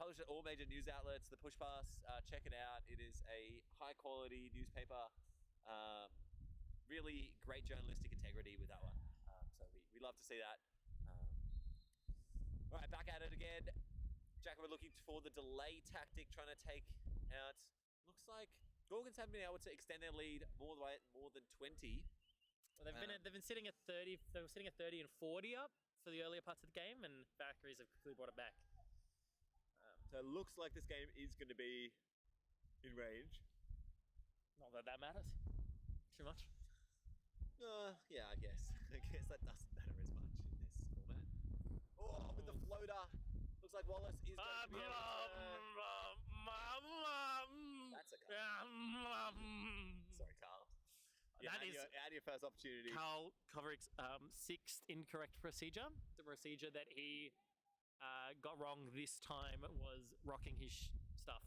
Published at all major news outlets. The push pass, check it out. It is a high quality newspaper. Really great journalistic integrity with that one. So we love to see that. All right, back at it again. Jack, we're looking for the delay tactic, trying to take out. Looks like Gorgons haven't been able to extend their lead more than 20. Well, they've been sitting at 30. They were sitting at 30 and 40 up for the earlier parts of the game, and Valkyries have quickly brought it back. So it looks like this game is going to be in range. Not that that matters too much. Yeah, I guess. I guess that doesn't matter as much in this format. Oh, with the floater. Looks like Wallace is going to be able to... That's a Carl. Sorry, Carl. That is add your first opportunity. Carl Koverick's sixth incorrect procedure. The procedure that he got wrong this time was rocking his stuff.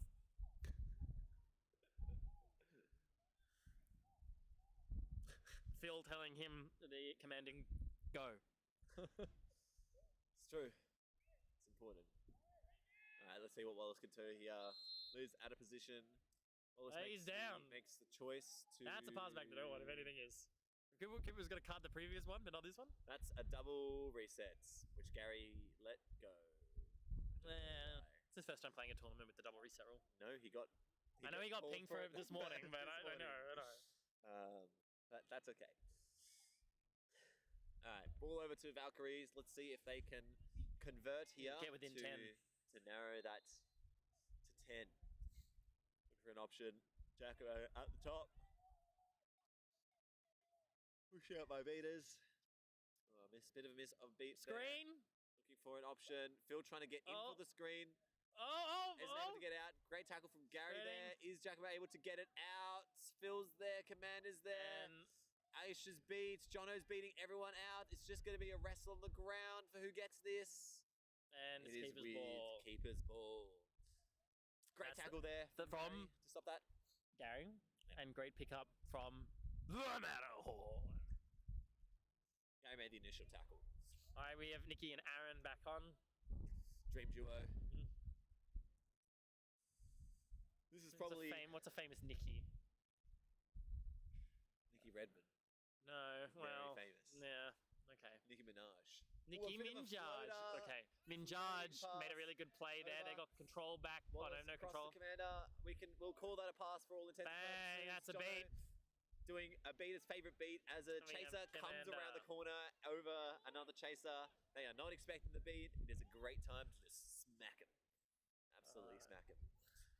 Phil telling him the commanding go. It's true. It's important. All right, let's see what Wallace can do here. Lose out of position. Wallace He's down. Makes the choice to... That's a pass back to no one, if anything is. Cooper's going to cut the previous one, but not this one. That's a double resets, which Gary let go. It's his first time playing a tournament with the double reset rule. No, he got I know he got called pinged for it this morning, but I this know. morning. That's okay. All right, ball over to Valkyries. Let's see if they can convert here. Get within 10. To narrow that to 10. Looking for an option. Jacko at the top. Push out my beaters. Oh, bit of a miss of beat. Screen. There. Looking for an option. Phil trying to get in for the screen. Isn't able to get out. Great tackle from Gary there. Is Jacko able to get it out? Phil's there. Commander's there. Aisha's beats. Jono's beating everyone out. It's just going to be a wrestle on the ground for who gets this. And It it's is keeper's with ball. keeper's ball. Great tackle there from Gary to stop that. Gary. And great pickup from the Matterhorn. Gary made the initial tackle. All right, we have Nikki and Aaron back on. Dream duo. This is probably What's a famous Nikki? Nikki Redmond. No, well, Very famous. yeah, okay. Nicki Minaj. Nikki Ooh, a bit of a Minaj. floater. Okay, Minaj pass. made a really good play there. They Over. got control back. Oh no, no Across control. the commander. We'll call that a pass for all intents and Bang, purposes. that's a Jono beat. Doing a beat, his favorite beat, as a Coming chaser up, comes Commander. around the corner over another chaser. They are not expecting the beat. It is a great time to just smack him. Absolutely smack him.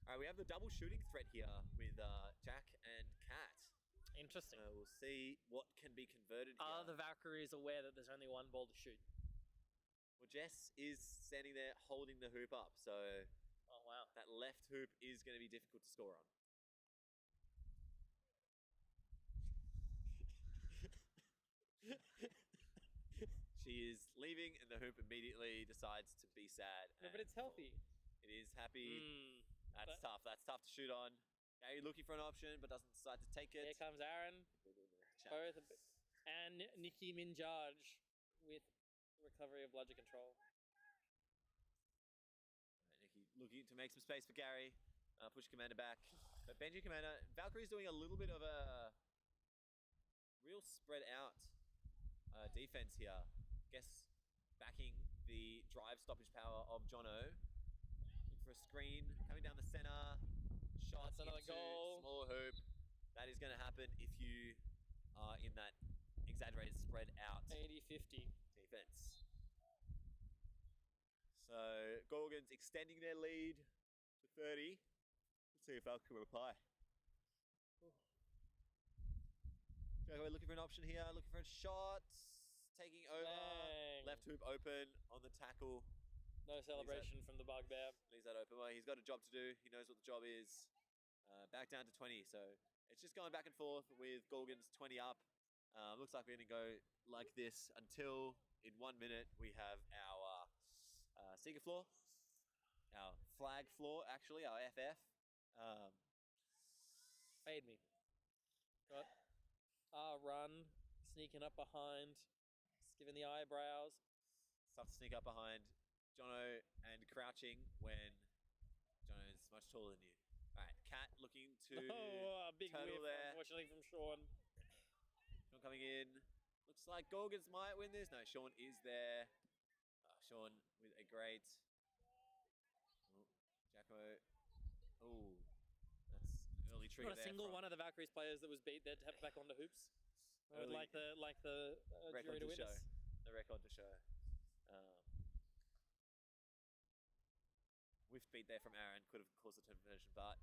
All right, we have the double shooting threat here with Jack and Kat. Interesting. We'll see what can be converted here. Are the Valkyries aware that there's only one ball to shoot? Well, Jess is standing there holding the hoop up, so Oh wow. that left hoop is going to be difficult to score on. She is leaving, and the hoop immediately decides to be sad. No, but it's healthy. It is happy. That's but- tough. That's tough to shoot on. Gary looking for an option, but doesn't decide to take it. Here comes Aaron. Chat. Both and Nikki Minaj with recovery of bludger control. Nikki looking to make some space for Gary. Push Commander back. But Benji Commander, Valkyrie's doing a little bit of a real spread out defense here. Guess backing the drive stoppage power of Jono. Looking for a screen, coming down the center. Shot That's another into goal. small hoop. That is going to happen if you are in that exaggerated spread out 80-50. defense. So Gorgons extending their lead to 30. Let's see if Valk can reply. Jago looking for an option here, looking for a shot. Taking over. Bang. Left hoop open on the tackle. No celebration from the bugbear. Leaves that open. Well, he's got a job to do. He knows what the job is. Back down to 20. So it's just going back and forth with Gorgons 20 up. Looks like we're going to go like this until in 1 minute we have our Seeker floor. Our flag floor, actually, our FF. Fade me. Got run. Sneaking up behind. Just giving the eyebrows. Tough to sneak up behind Jono and crouching when Jono is much taller than you. Alright, Cat looking to A big turtle whiff, there. unfortunately, from Sean. Sean coming in. Looks like Gorgons might win this. No, Sean is there. Sean with a great... Jacko. Oh, that's an early trigger Not a there. single from one of the Valkyries players that was beat there to have back onto hoops. I would Early like the record jury to to show. witness. The record to show. Whiff beat there from Aaron. Could have caused a turn conversion, but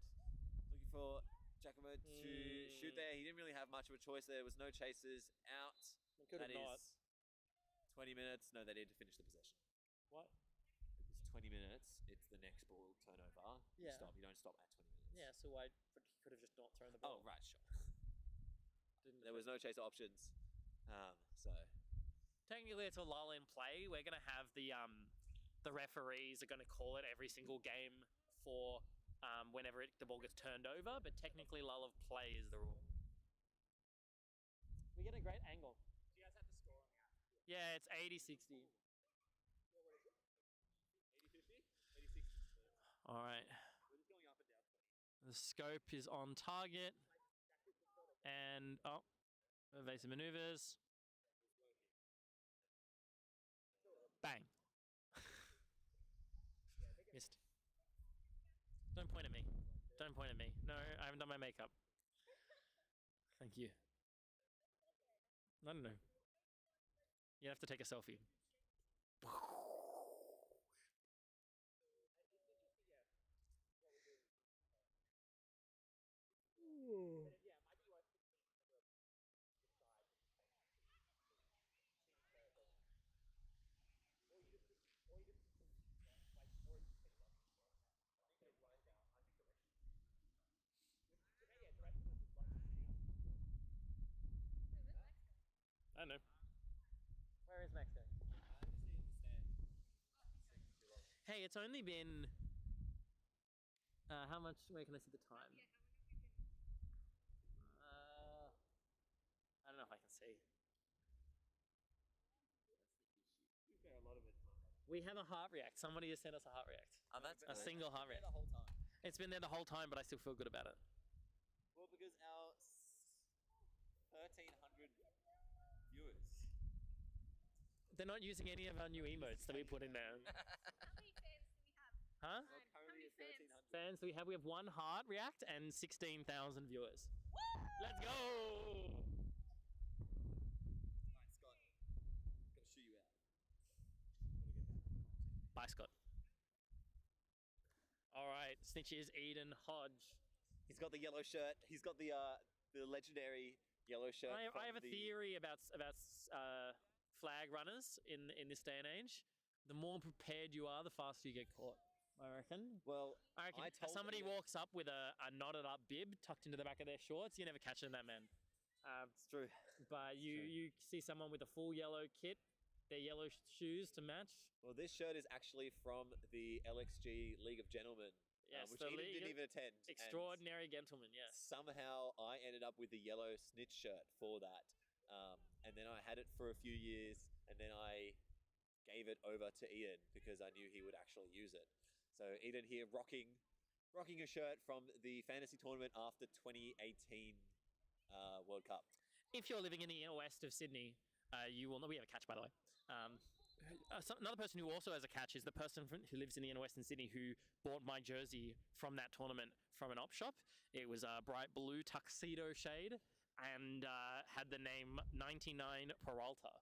looking for Giacomo to shoot there. He didn't really have much of a choice there. There was no chasers out. They could have That not. is 20 minutes. No, they need to finish the possession. What? It's 20 minutes. It's the next ball turnover. Yeah. You stop. You don't stop at 20 minutes. Yeah, so why? But he could have just not thrown the Oh, ball. right, sure. Didn't There was no chaser options. So Technically, it's a lull in play. We're gonna have the referees are gonna call it every single game for whenever the ball gets turned over. But technically, lull of play is the rule. We get a great angle. Do you guys have the score on the app? Yeah, it's 80-60. 80-50? 80-60. All right. We're just going up and down 20. The scope is on target. And, evasive maneuvers. Bang. Missed. Don't point at me. Don't point at me. No, I haven't done my makeup. Thank you. I don't know. You have to take a selfie. I don't know. Where is Max going? Hey, it's only been. How much? Where can I see the time? I don't know if I can see. We have a heart react. Somebody has sent us a heart react. Oh, that's A single heart react. the whole time. It's been there the whole time, but I still feel good about it. Well, because our 1,300 viewers. They're not using any of our new emotes that we put in there. How many fans do we have? Huh? Well, currently many it's fans? 1,300. Fans, we have one heart react and 16,000 viewers. Let's go! Alright, Scott. Gonna shoot you out. Bye, Scott. All right, snitches Eden Hodge. He's got the yellow shirt. He's got the legendary yellow shirt. I have a theory about flag runners in this day and age. The more prepared you are, the faster you get caught. I reckon. Well, I reckon I told somebody them- walks up with a knotted up bib tucked into the back of their shorts, you're never catching that man. It's true. But you see someone with a full yellow kit, their yellow shoes to match. Well, this shirt is actually from the LXG League of Gentlemen, Yes, which the Eden League didn't of even attend. and Extraordinary gentleman, yes. Somehow I ended up with the yellow snitch shirt for that. And then I had it for a few years, and then I gave it over to Eden because I knew he would actually use it. So Eden here rocking a shirt from the fantasy tournament after 2018 World Cup. If you're living in the inner west of Sydney, you will know. We have a catch, by the way. Another person who also has a catch is the person who lives in the inner western Sydney who bought my jersey from that tournament from an op shop. It was a bright blue tuxedo shade and had the name 99 Peralta.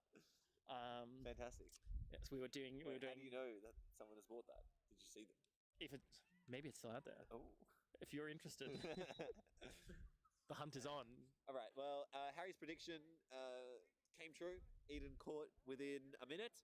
Fantastic. Yes, we were doing. Wait, how do you know that someone has bought that? Did you see them? If it, maybe it's still out there. Oh. If you're interested, the hunt is on. All right. Well, Harry's prediction came true. Eden caught within a minute.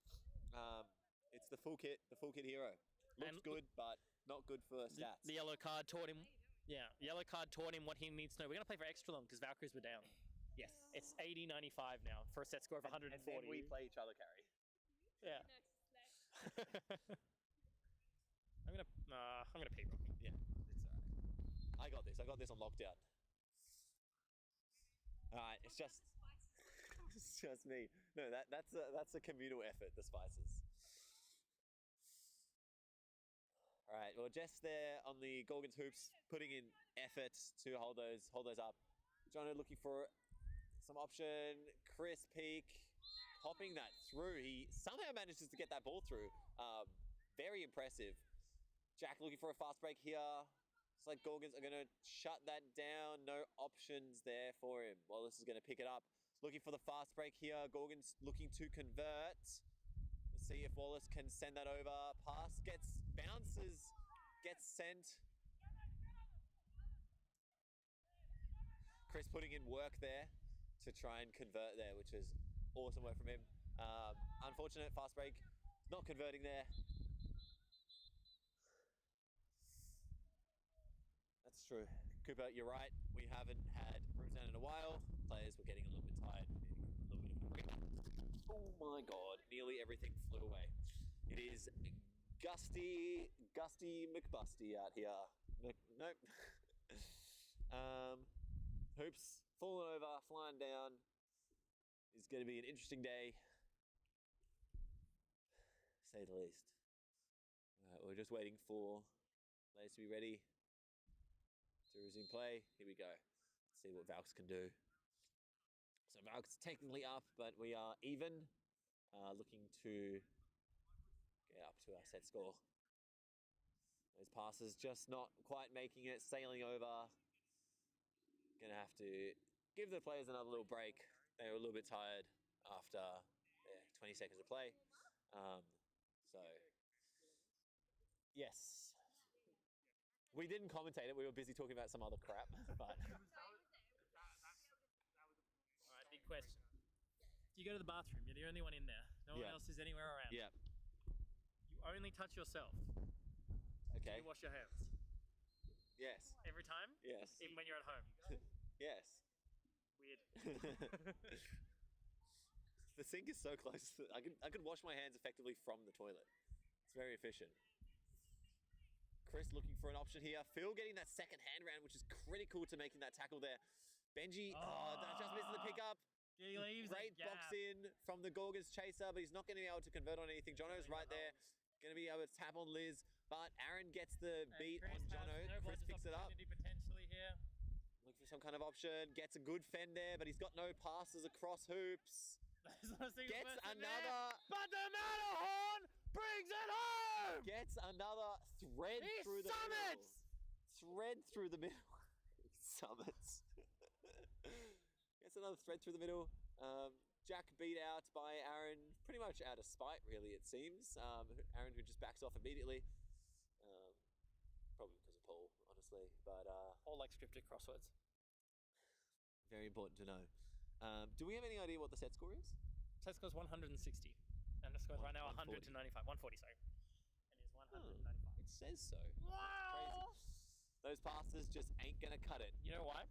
It's the full kit hero. Looks And- good, but not good for stats. The yellow card taught him. Yeah, yellow card taught him what he needs to know. We're gonna play for extra long because Valkyries were down. Yes. It's 80-95 now for a set score of 140. And then we play each other carry. Yeah. Next. I'm gonna pee real quick. Yeah, it's alright. I got this on lockdown. Alright, it's just me. No, that's a communal effort, the spices. Alright, well Jess there on the Gorgons hoops, putting in effort to hold those up. Jono looking for some option. Chris Peak popping that through. He somehow manages to get that ball through. Very impressive. Jack looking for a fast break here. It's like Gorgons are going to shut that down. No options there for him. Wallace is going to pick it up. Looking for the fast break here. Gorgons looking to convert. Let's see if Wallace can send that over. Pass bounces, gets sent. Chris putting in work there to try and convert there, which is awesome work from him. Unfortunate fast break, not converting there. That's true. Cooper, you're right. We haven't had Bruce down in a while. Players were getting a little bit tired. Oh my god, nearly everything flew away. It is Gusty McBusty out here. Nope. Hoops falling over, flying down. It's going to be an interesting day, say the least. We're just waiting for players to be ready to resume play. Here we go. Let's see what Valks can do. So Valks technically up, but we are even. Looking to get up to our set score. Those passes just not quite making it, sailing over. Gonna have to give the players another little break. They were a little bit tired after 20 seconds of play. So, yes. We didn't commentate it. We were busy talking about some other crap. But All right, big question. You go to the bathroom. You're the only one in there. No one else is anywhere around. yeah, You only touch yourself. okay. You wash your hands Yes, every time, yes, even when you're at home. yes. Weird. The sink is so close. I could wash my hands effectively from the toilet. It's very efficient. Chris looking for an option here. Phil getting that second hand round, which is critical to making that tackle there. Benji, that just misses the pickup. He leaves Great box in from the Gorgons chaser, but he's not going to be able to convert on anything. Jono's right there. Going to be able to tap on Liz, but Aaron gets the beat on Jono. Chris picks it up. Potentially here. Looking for some kind of option. Gets a good fend there, but he's got no passes across hoops. Gets another. But the Matterhorn brings it home. Gets another thread through the middle. Thread through the middle. Summits. Gets another thread through the middle. Jack beat out by Aaron, pretty much out of spite, really, it seems. Aaron, who just backs off immediately. Probably because of Paul, honestly. But All like scripted crosswords. very important to know. Do we have any idea what the set score is? Set score's 160. And the score's right now 100 to 95. 140, sorry. It is 195. It says so. Wow! Crazy. Those passes just ain't gonna cut it. You know why?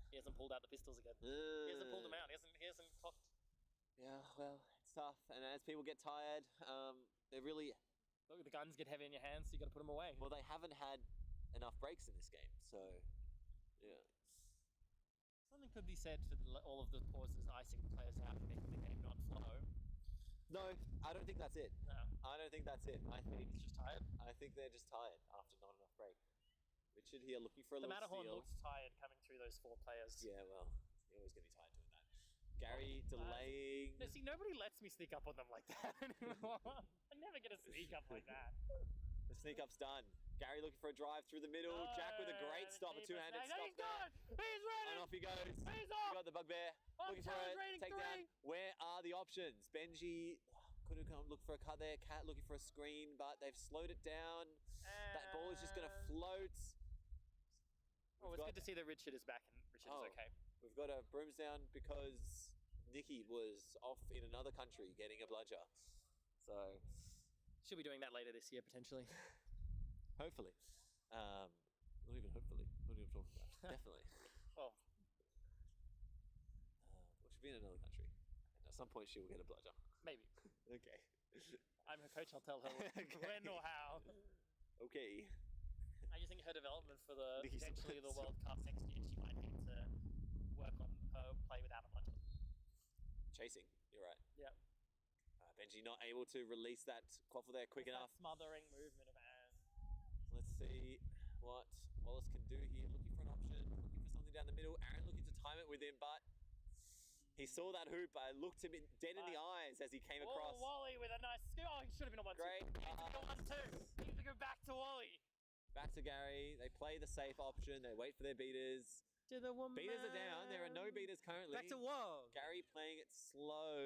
He hasn't pulled out the pistols again. He hasn't pulled them out. He hasn't cocked. Yeah, well, it's tough. And as people get tired, they're really... Look, the guns get heavy in your hands, so you got to put them away. Well, they haven't had enough breaks in this game, so... Yeah. Something could be said for all of the pauses icing players out, making the game not flow. No, I don't think that's it. No. I don't think that's it. I think He's just tired. I think they're just tired after not enough break. Richard here looking for a The little Matterhorn steal. looks tired coming through those four players. Yeah, well, you're always going to be tired doing that. Gary delaying. No, see, nobody lets me sneak up on them like that anymore. I never get a sneak up like that. The sneak up's done. Gary looking for a drive through the middle. Jack with a great stop, a two-handed stop He's there. gone! He's ready! And off he goes. He's We off! got the bugbear. I'm Looking for a celebrating takedown. three. Where are the options? Benji could have come look for a cut there. Cat looking for a screen, but they've slowed it down. That ball is just going to float. Oh, it's good to see that Richard is back and Richard is okay. We've got a brooms down because Nikki was off in another country getting a bludger. So, She'll be doing that later this year, potentially. hopefully. Not even hopefully. What are you talking about? Definitely. Well, Well, she'll be in another country. And at some point, she will get a bludger. maybe. Okay. I'm her coach, I'll tell her when or how. Okay. I just think her development for the Nikki potentially the Smith. World Cup next year, she might need to work on her play without a bludger. Chasing. You're right. Yeah. Benji not able to release that quaffle there quick enough. That smothering movement of Aaron. Let's see what Wallace can do here. Looking for an option. Looking for something down the middle. Aaron looking to time it with him, but he saw that hoop. Looked him dead in the eyes as he came across. Oh, Wally with a nice scoop. Oh, he should have been a 1-2. Great He needs to go 1-2. He needs to go back to Wally. Back to Gary. They play the safe option. They wait for their beaters. To the woman. Beaters are down. There are no beaters currently. Back to Wall. Gary playing it slow.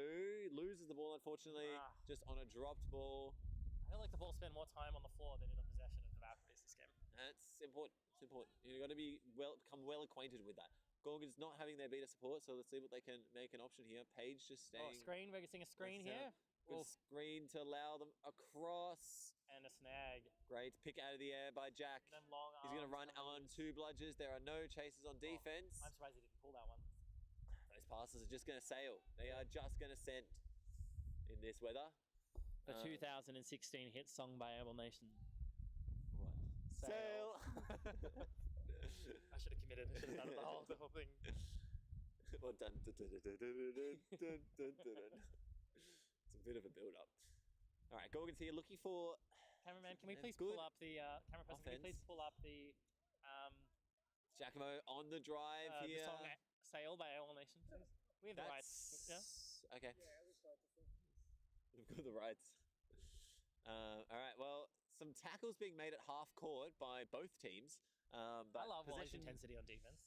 Loses the ball, unfortunately. Just on a dropped ball. I feel like the ball spend more time on the floor than in the possession of the Valkyries this game. That's important. It's important. You've got to become well acquainted with that. Gorgons not having their beater support, so let's see what they can make an option here. Page just staying. Oh, screen. We're seeing a screen That's here. Good screen to allow them across. And a snag. Great pick out of the air by Jack. And then long He's going to arms run coming on two bludgers. There are no chasers on defense. I'm surprised he didn't pull that one. Those passes are just going to sail. They are just going to send in this weather. The 2016 hit song by Able Nation. What? Sail. Sail. I should have committed. I should have done the whole thing. Well done. It's a bit of a build-up. All right, Gorgons here looking for... Cameraman, can we That's please good. pull up the... camera person, can you please Offense. pull up the... Giacomo on the drive the here. song Sail by Able Nation, please? We have the rights. Yeah? Okay. We've got the rights. All right, well, some tackles being made at half court by both teams. But I love Wally's possession- intensity on defense.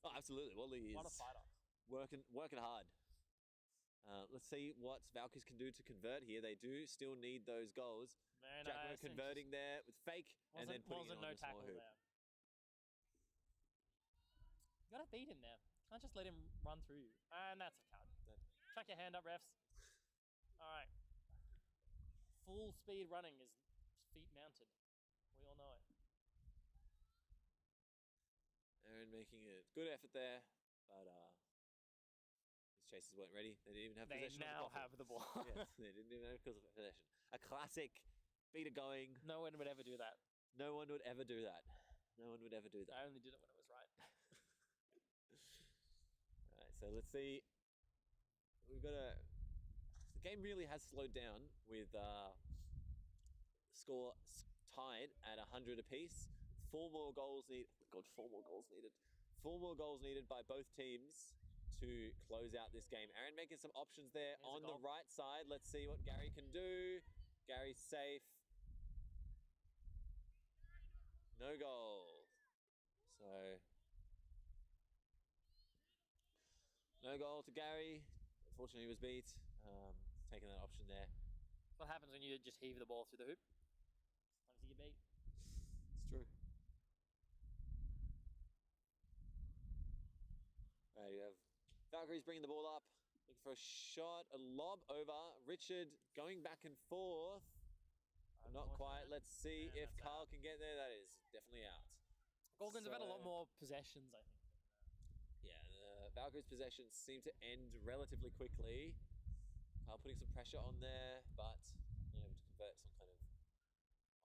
Oh, absolutely. Wally What a is fighter. working hard. Let's see what Valkyries can do to convert here. They do still need those goals. Very Giacomo nice. and converting there with fake and then putting wasn't it on no the small tackle hoop. there. You gotta beat him there. Can't just let him run through you. And that's a cut. Chuck your hand up, refs. All right. Full speed running is feet mounted. We all know it. Aaron making a good effort there, but his chasers weren't ready. They didn't even have They possession. now of the have the ball. yes, they didn't even have possession. A classic beater going. No one would ever do that. No one would ever do that. No one would ever do that. I only did it when it was right. All right, so let's see. We've got a. The game really has slowed down with score tied at 100 apiece. 4 more goals needed. God, 4 more goals needed. 4 more goals needed by both teams to close out this game. Aaron making some options there Here's a on the goal. right side. Let's see what Gary can do. Gary's safe. No goal. So no goal to Gary. Unfortunately, he was beat. Taking that option there. What happens when you just heave the ball through the hoop? Sometimes you get beat. It's true. Right, you have Valkyries bringing the ball up, looking for a shot, a lob over. Richard going back and forth. Not quite. Let's see Yeah, if that's Carl out. can get there. That is definitely out. Gorgons have had a lot So- more possessions, I think. Yeah, the Valkyries' possessions seem to end relatively quickly. Carl putting some pressure on there, but unable to convert some kind of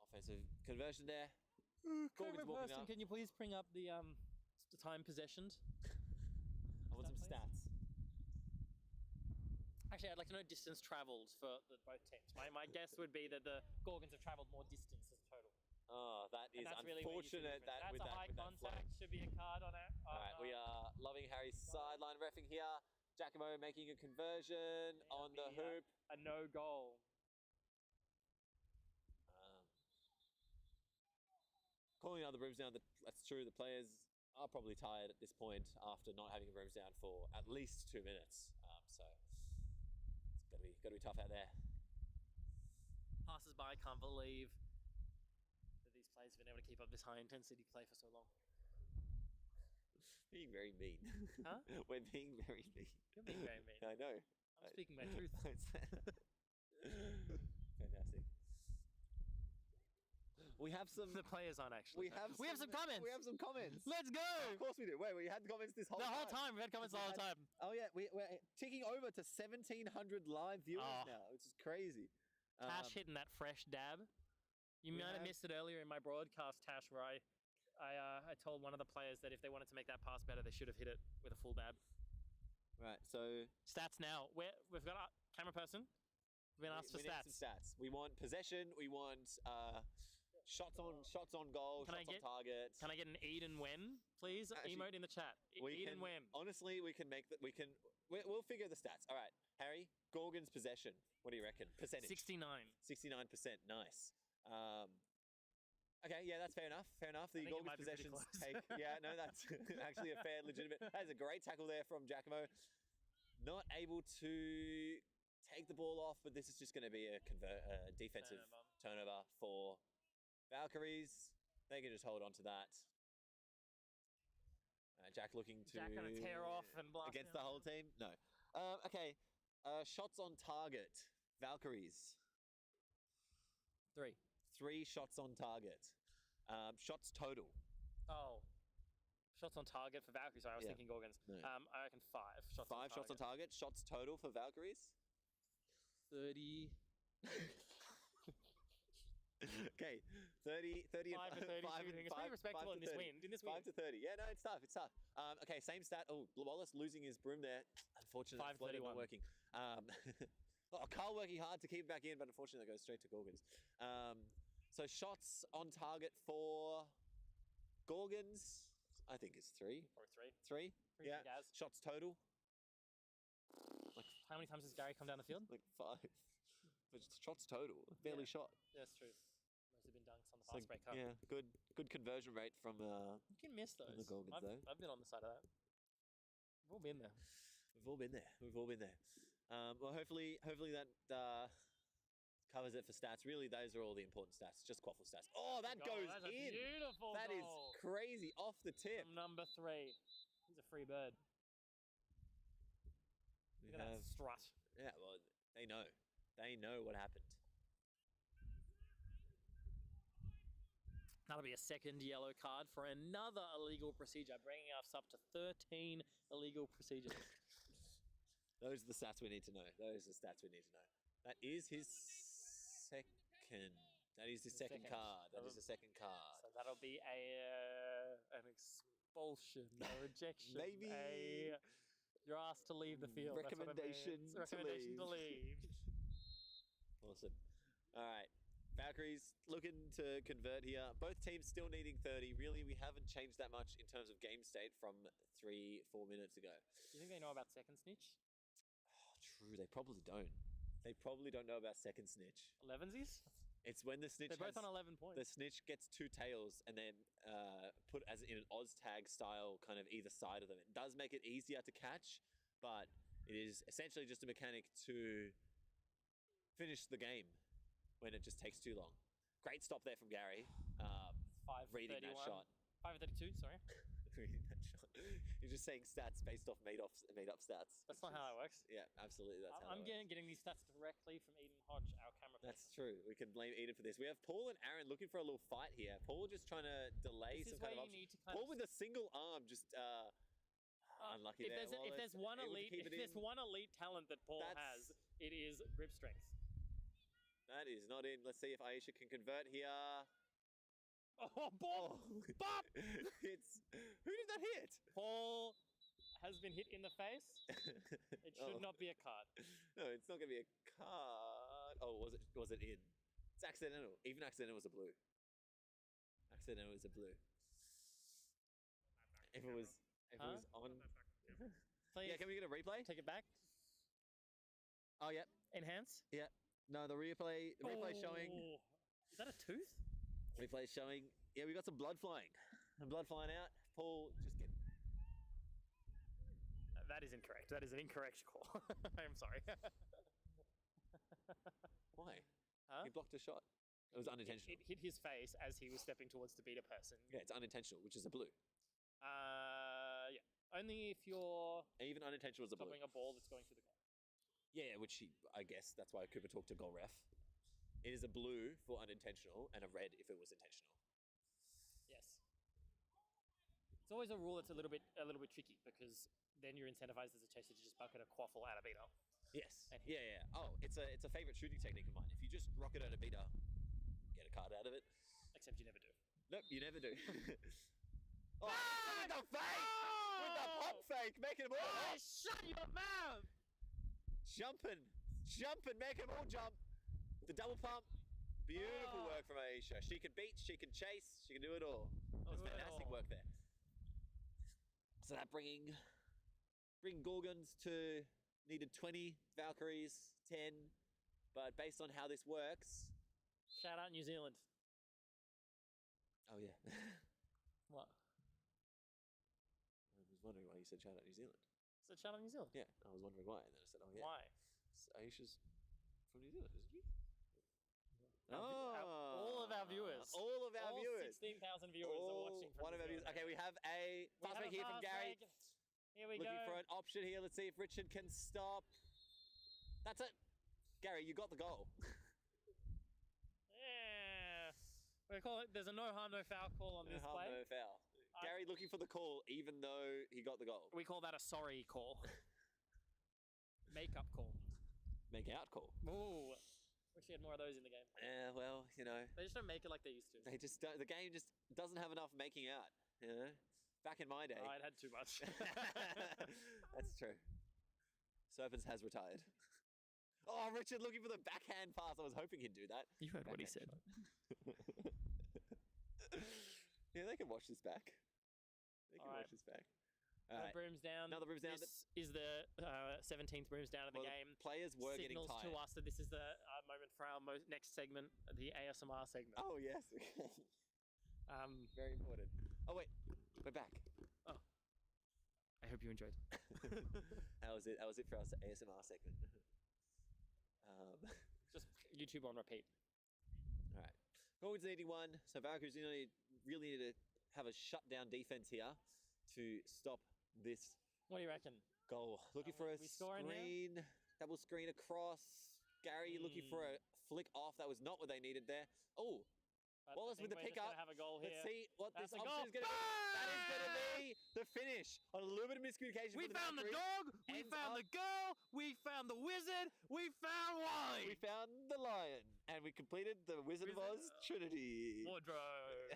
offensive conversion there. Gorgons walking up. Can you please bring up the time possessioned? I want some Stat, stats. Actually, I'd like to know distance travelled for both teams. My guess would be that the Gorgons have travelled more distance as a total. Oh, that is And that's really where you see the unfortunate. difference. That That's with a that high with that flow. contact. Should be a card on it. All right, we are loving Harry's sideline reffing here. Giacomo making a conversion on the hoop. A no goal. Calling out the brooms down. That's true. The players are probably tired at this point after not having a brooms down for at least 2 minutes. So it's gotta be tough out there. Passers by can't believe that these players have been able to keep up this high intensity play for so long. Being very mean. Huh? We're being very mean. You're being very mean. I know. I'm speaking my truth. Fantastic. We have some. The players aren't actually. We have some comments. We have some comments. Let's go. Of course we do. Wait, we had comments this whole The time. whole time we've had comments the whole time. Oh yeah, we're ticking over to 1,700 live viewers Oh. now, which is crazy. Tash hitting that fresh dab. You we might have have- missed it earlier in my broadcast, Tash, where I told one of the players that if they wanted to make that pass better, they should have hit it with a full dab. Right, so Stats now. We've got a camera person. We've been asked for we need stats. some stats. We want possession. We want shots on goal. Can I shots get- on target. Can I get an eat and when, please? Actually, Emote in the chat. Eat and when. Honestly, we can make that. We'll figure the stats. All right, Harry, Gorgon's possession. What do you reckon? Percentage. 69. 69%. Nice. Okay, yeah, that's fair enough. Fair enough. The think it Gorgon's might be pretty possessions close. take. Yeah, no, that's actually a fair, legitimate. That is a great tackle there from Giacomo. Not able to take the ball off, but this is just going to be a defensive turnover for Valkyries. They can just hold on to that. Jack looking to Jack gonna tear off and blast against me the off. whole team. No. Okay. Shots on target. Valkyries. 3. 3 shots on target. Shots total. Oh. Shots on target for Valkyries. Sorry, I was Yeah. thinking Gorgons. No. I reckon 5 shots 5 on shots on target. Shots total for Valkyries. 30. Okay. 30 5 to 30 shooting. It's pretty respectable in this win. In this win. 5 to 30. Yeah, no, it's tough. It's tough. Okay, same stat. Oh, Wallace losing his broom there. Unfortunately, 5 floater not 31. working. Carl working hard to keep it back in, but unfortunately, that goes straight to Gorgons. So shots on target for Gorgons, I think it's 3. Or 3. 3? Pretty Yeah. big as. Shots total, How many times has Gary come down the field? like 5. But shots total, barely shot. That's true. Most fast break up. Yeah, good conversion rate from You can miss those. the Gorgons, though. I've been on the side of that. We've all been there. We've all been there. We've all been there. Well, hopefully that covers it for stats. Really, those are all the important stats. Just quaffle stats. Oh, that Goal. goes That's a in. beautiful That is goal. crazy off the tip. From number 3. He's a free bird. We Look at that strut. Yeah, well, they know. They know what happened. That'll be a second yellow card for another illegal procedure, bringing us up to 13 illegal procedures. Those are the stats we need to know. Those are the stats we need to know. That is his second. That is his second card. That is the second card. So that'll be an expulsion, a rejection, Maybe you're asked to leave the field. recommendation That's what it means. Recommendation to leave. Awesome. All right. Valkyries looking to convert here. Both teams still needing 30. Really, we haven't changed that much in terms of game state from 3-4 minutes ago. Do you think they know about second snitch? Oh, true. They probably don't. They probably don't know about second snitch. 11sies? It's when the snitch They're both on 11 points. the snitch gets 2 tails and then put as in an Oz tag style kind of either side of them. It does make it easier to catch, but it is essentially just a mechanic to finish the game when it just takes too long. Great stop there from Gary. Reading that shot. 5:32, sorry. Reading that shot. You're just saying stats based off made up stats. That's not how that works. Yeah, absolutely. That's how I'm that works. getting these stats directly from Eden Hodge, our camera That's person. true. We can blame Eden for this. We have Paul and Aaron looking for a little fight here. Paul just trying to delay This is some kind where of you option. need to kind Paul of... with a single arm, just unlucky there. If there's one elite talent that Paul That's- has, it is grip strength. That is not in. Let's see if Aisha can convert here. Oh, Bob! Bob! It's who did that hit? Paul has been hit in the face. It should Oh. not be a card. No, it's not gonna be a card. Oh, was it in? It's accidental. Even accidental was a blue. Accidental was a blue. If it was on. Please Yeah, can we get a replay? take it back. Oh, yeah. Enhance. No, the replay showing. Oh. Is that a tooth? Replay showing. Yeah, we got some blood flying. Blood flying out. Paul just get. That is incorrect. That is an incorrect call. I'm sorry. Why? Huh? He blocked a shot. It was unintentional. It hit his face as he was stepping towards to beat a person. Yeah, it's unintentional, which is a blue. Yeah. Only if you're Even unintentional is a blue. stopping a ball that's going through the goal. Yeah, which I guess that's why Cooper talked to goal ref. It is a blue for unintentional and a red if it was intentional. Yes. It's always a rule that's a little bit tricky because then you're incentivized as a chaser to just bucket a quaffle out of beater. Yes. And Yeah. Oh, it's a favorite shooting technique of mine. If you just rock it out a beater, get a card out of it. Except you never do. Nope, you never do. Oh, with the fake! With the pump fake, making them all Shut your mouth! jumping, making them all jump. The double pump, beautiful work from Aisha. She can beat, she can chase, she can do it all. That's do it fantastic all. work there. So that bring Gorgons to needed 20, Valkyries 10. But based on how this works, Shout out New Zealand. oh yeah. What? I was wondering why you said shout out New Zealand. So shout out New Zealand. Yeah, I was wondering why, and then I said, oh yeah. Why? Aisha's from New Zealand, isn't she? All of our viewers. All of our viewers. 16,000 viewers are watching from One of New our viewers. Zealand. Okay, we have a We fast have break a here from fast Gary. break. Here we Looking go. for an option here. Let's see if Richard can stop. That's it. Gary, you got the goal. Yeah. We call it. There's a no harm, no foul call on No this harm, play. no foul. Gary looking for the call, even though he got the goal. We call that a sorry call. Makeup call. Make out call. Ooh. Wish we had more of those in the game. Yeah, well, you know, They just don't make it like they used to. they just don't, the game just doesn't have enough making out. You know, back in my day. Oh, it had too much. That's true. Serpents has retired. Oh, Richard looking for the backhand pass. I was hoping he'd do that. You heard what he Backhand said. Yeah, they can watch this back. They can Alright. watch this back. All right. brooms down. Another brooms down. This is the 17th brooms down of the Well, game. Players were getting Signals tired. to us that this is the moment for our next segment, the ASMR segment. Oh yes. Very important. Oh wait, we're back. I hope you enjoyed. That was it. That was it for our ASMR segment. Just YouTube on repeat. All right. Gorgons 81. So Valkyries really need to have a shutdown defense here to stop this What do you reckon? goal. Looking for a we scoring here? screen, double screen across. Gary looking for a flick off. That was not what they needed there. Oh, But Wallace I think with the we're just pickup. gonna have a goal here. Let's see what That's this a option goal. is going to be. That is going to be the finish on a little bit of miscommunication. We from found the Valkyries. dog. We Ends found up- the girl. We found the wizard. We found Wally. We found the lion, and we completed the Wizard of Oz Trinity. Wardrobe.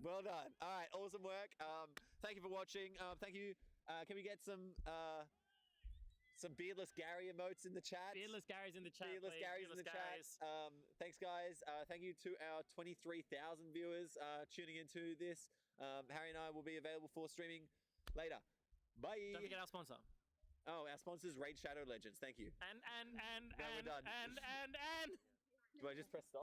Well done. All right, awesome work. Thank you for watching. Thank you. Can we get some beardless Gary emotes in the chat? Beardless Gary's in the chat. Beardless please. Gary's in the Beardless chat. Thanks, guys. Thank you to our 23,000 viewers tuning into this. Harry and I will be available for streaming later. Bye. Don't forget our sponsor. Oh, our sponsors, Raid Shadow Legends. Thank you. And Now we're done. and Do I just press stop?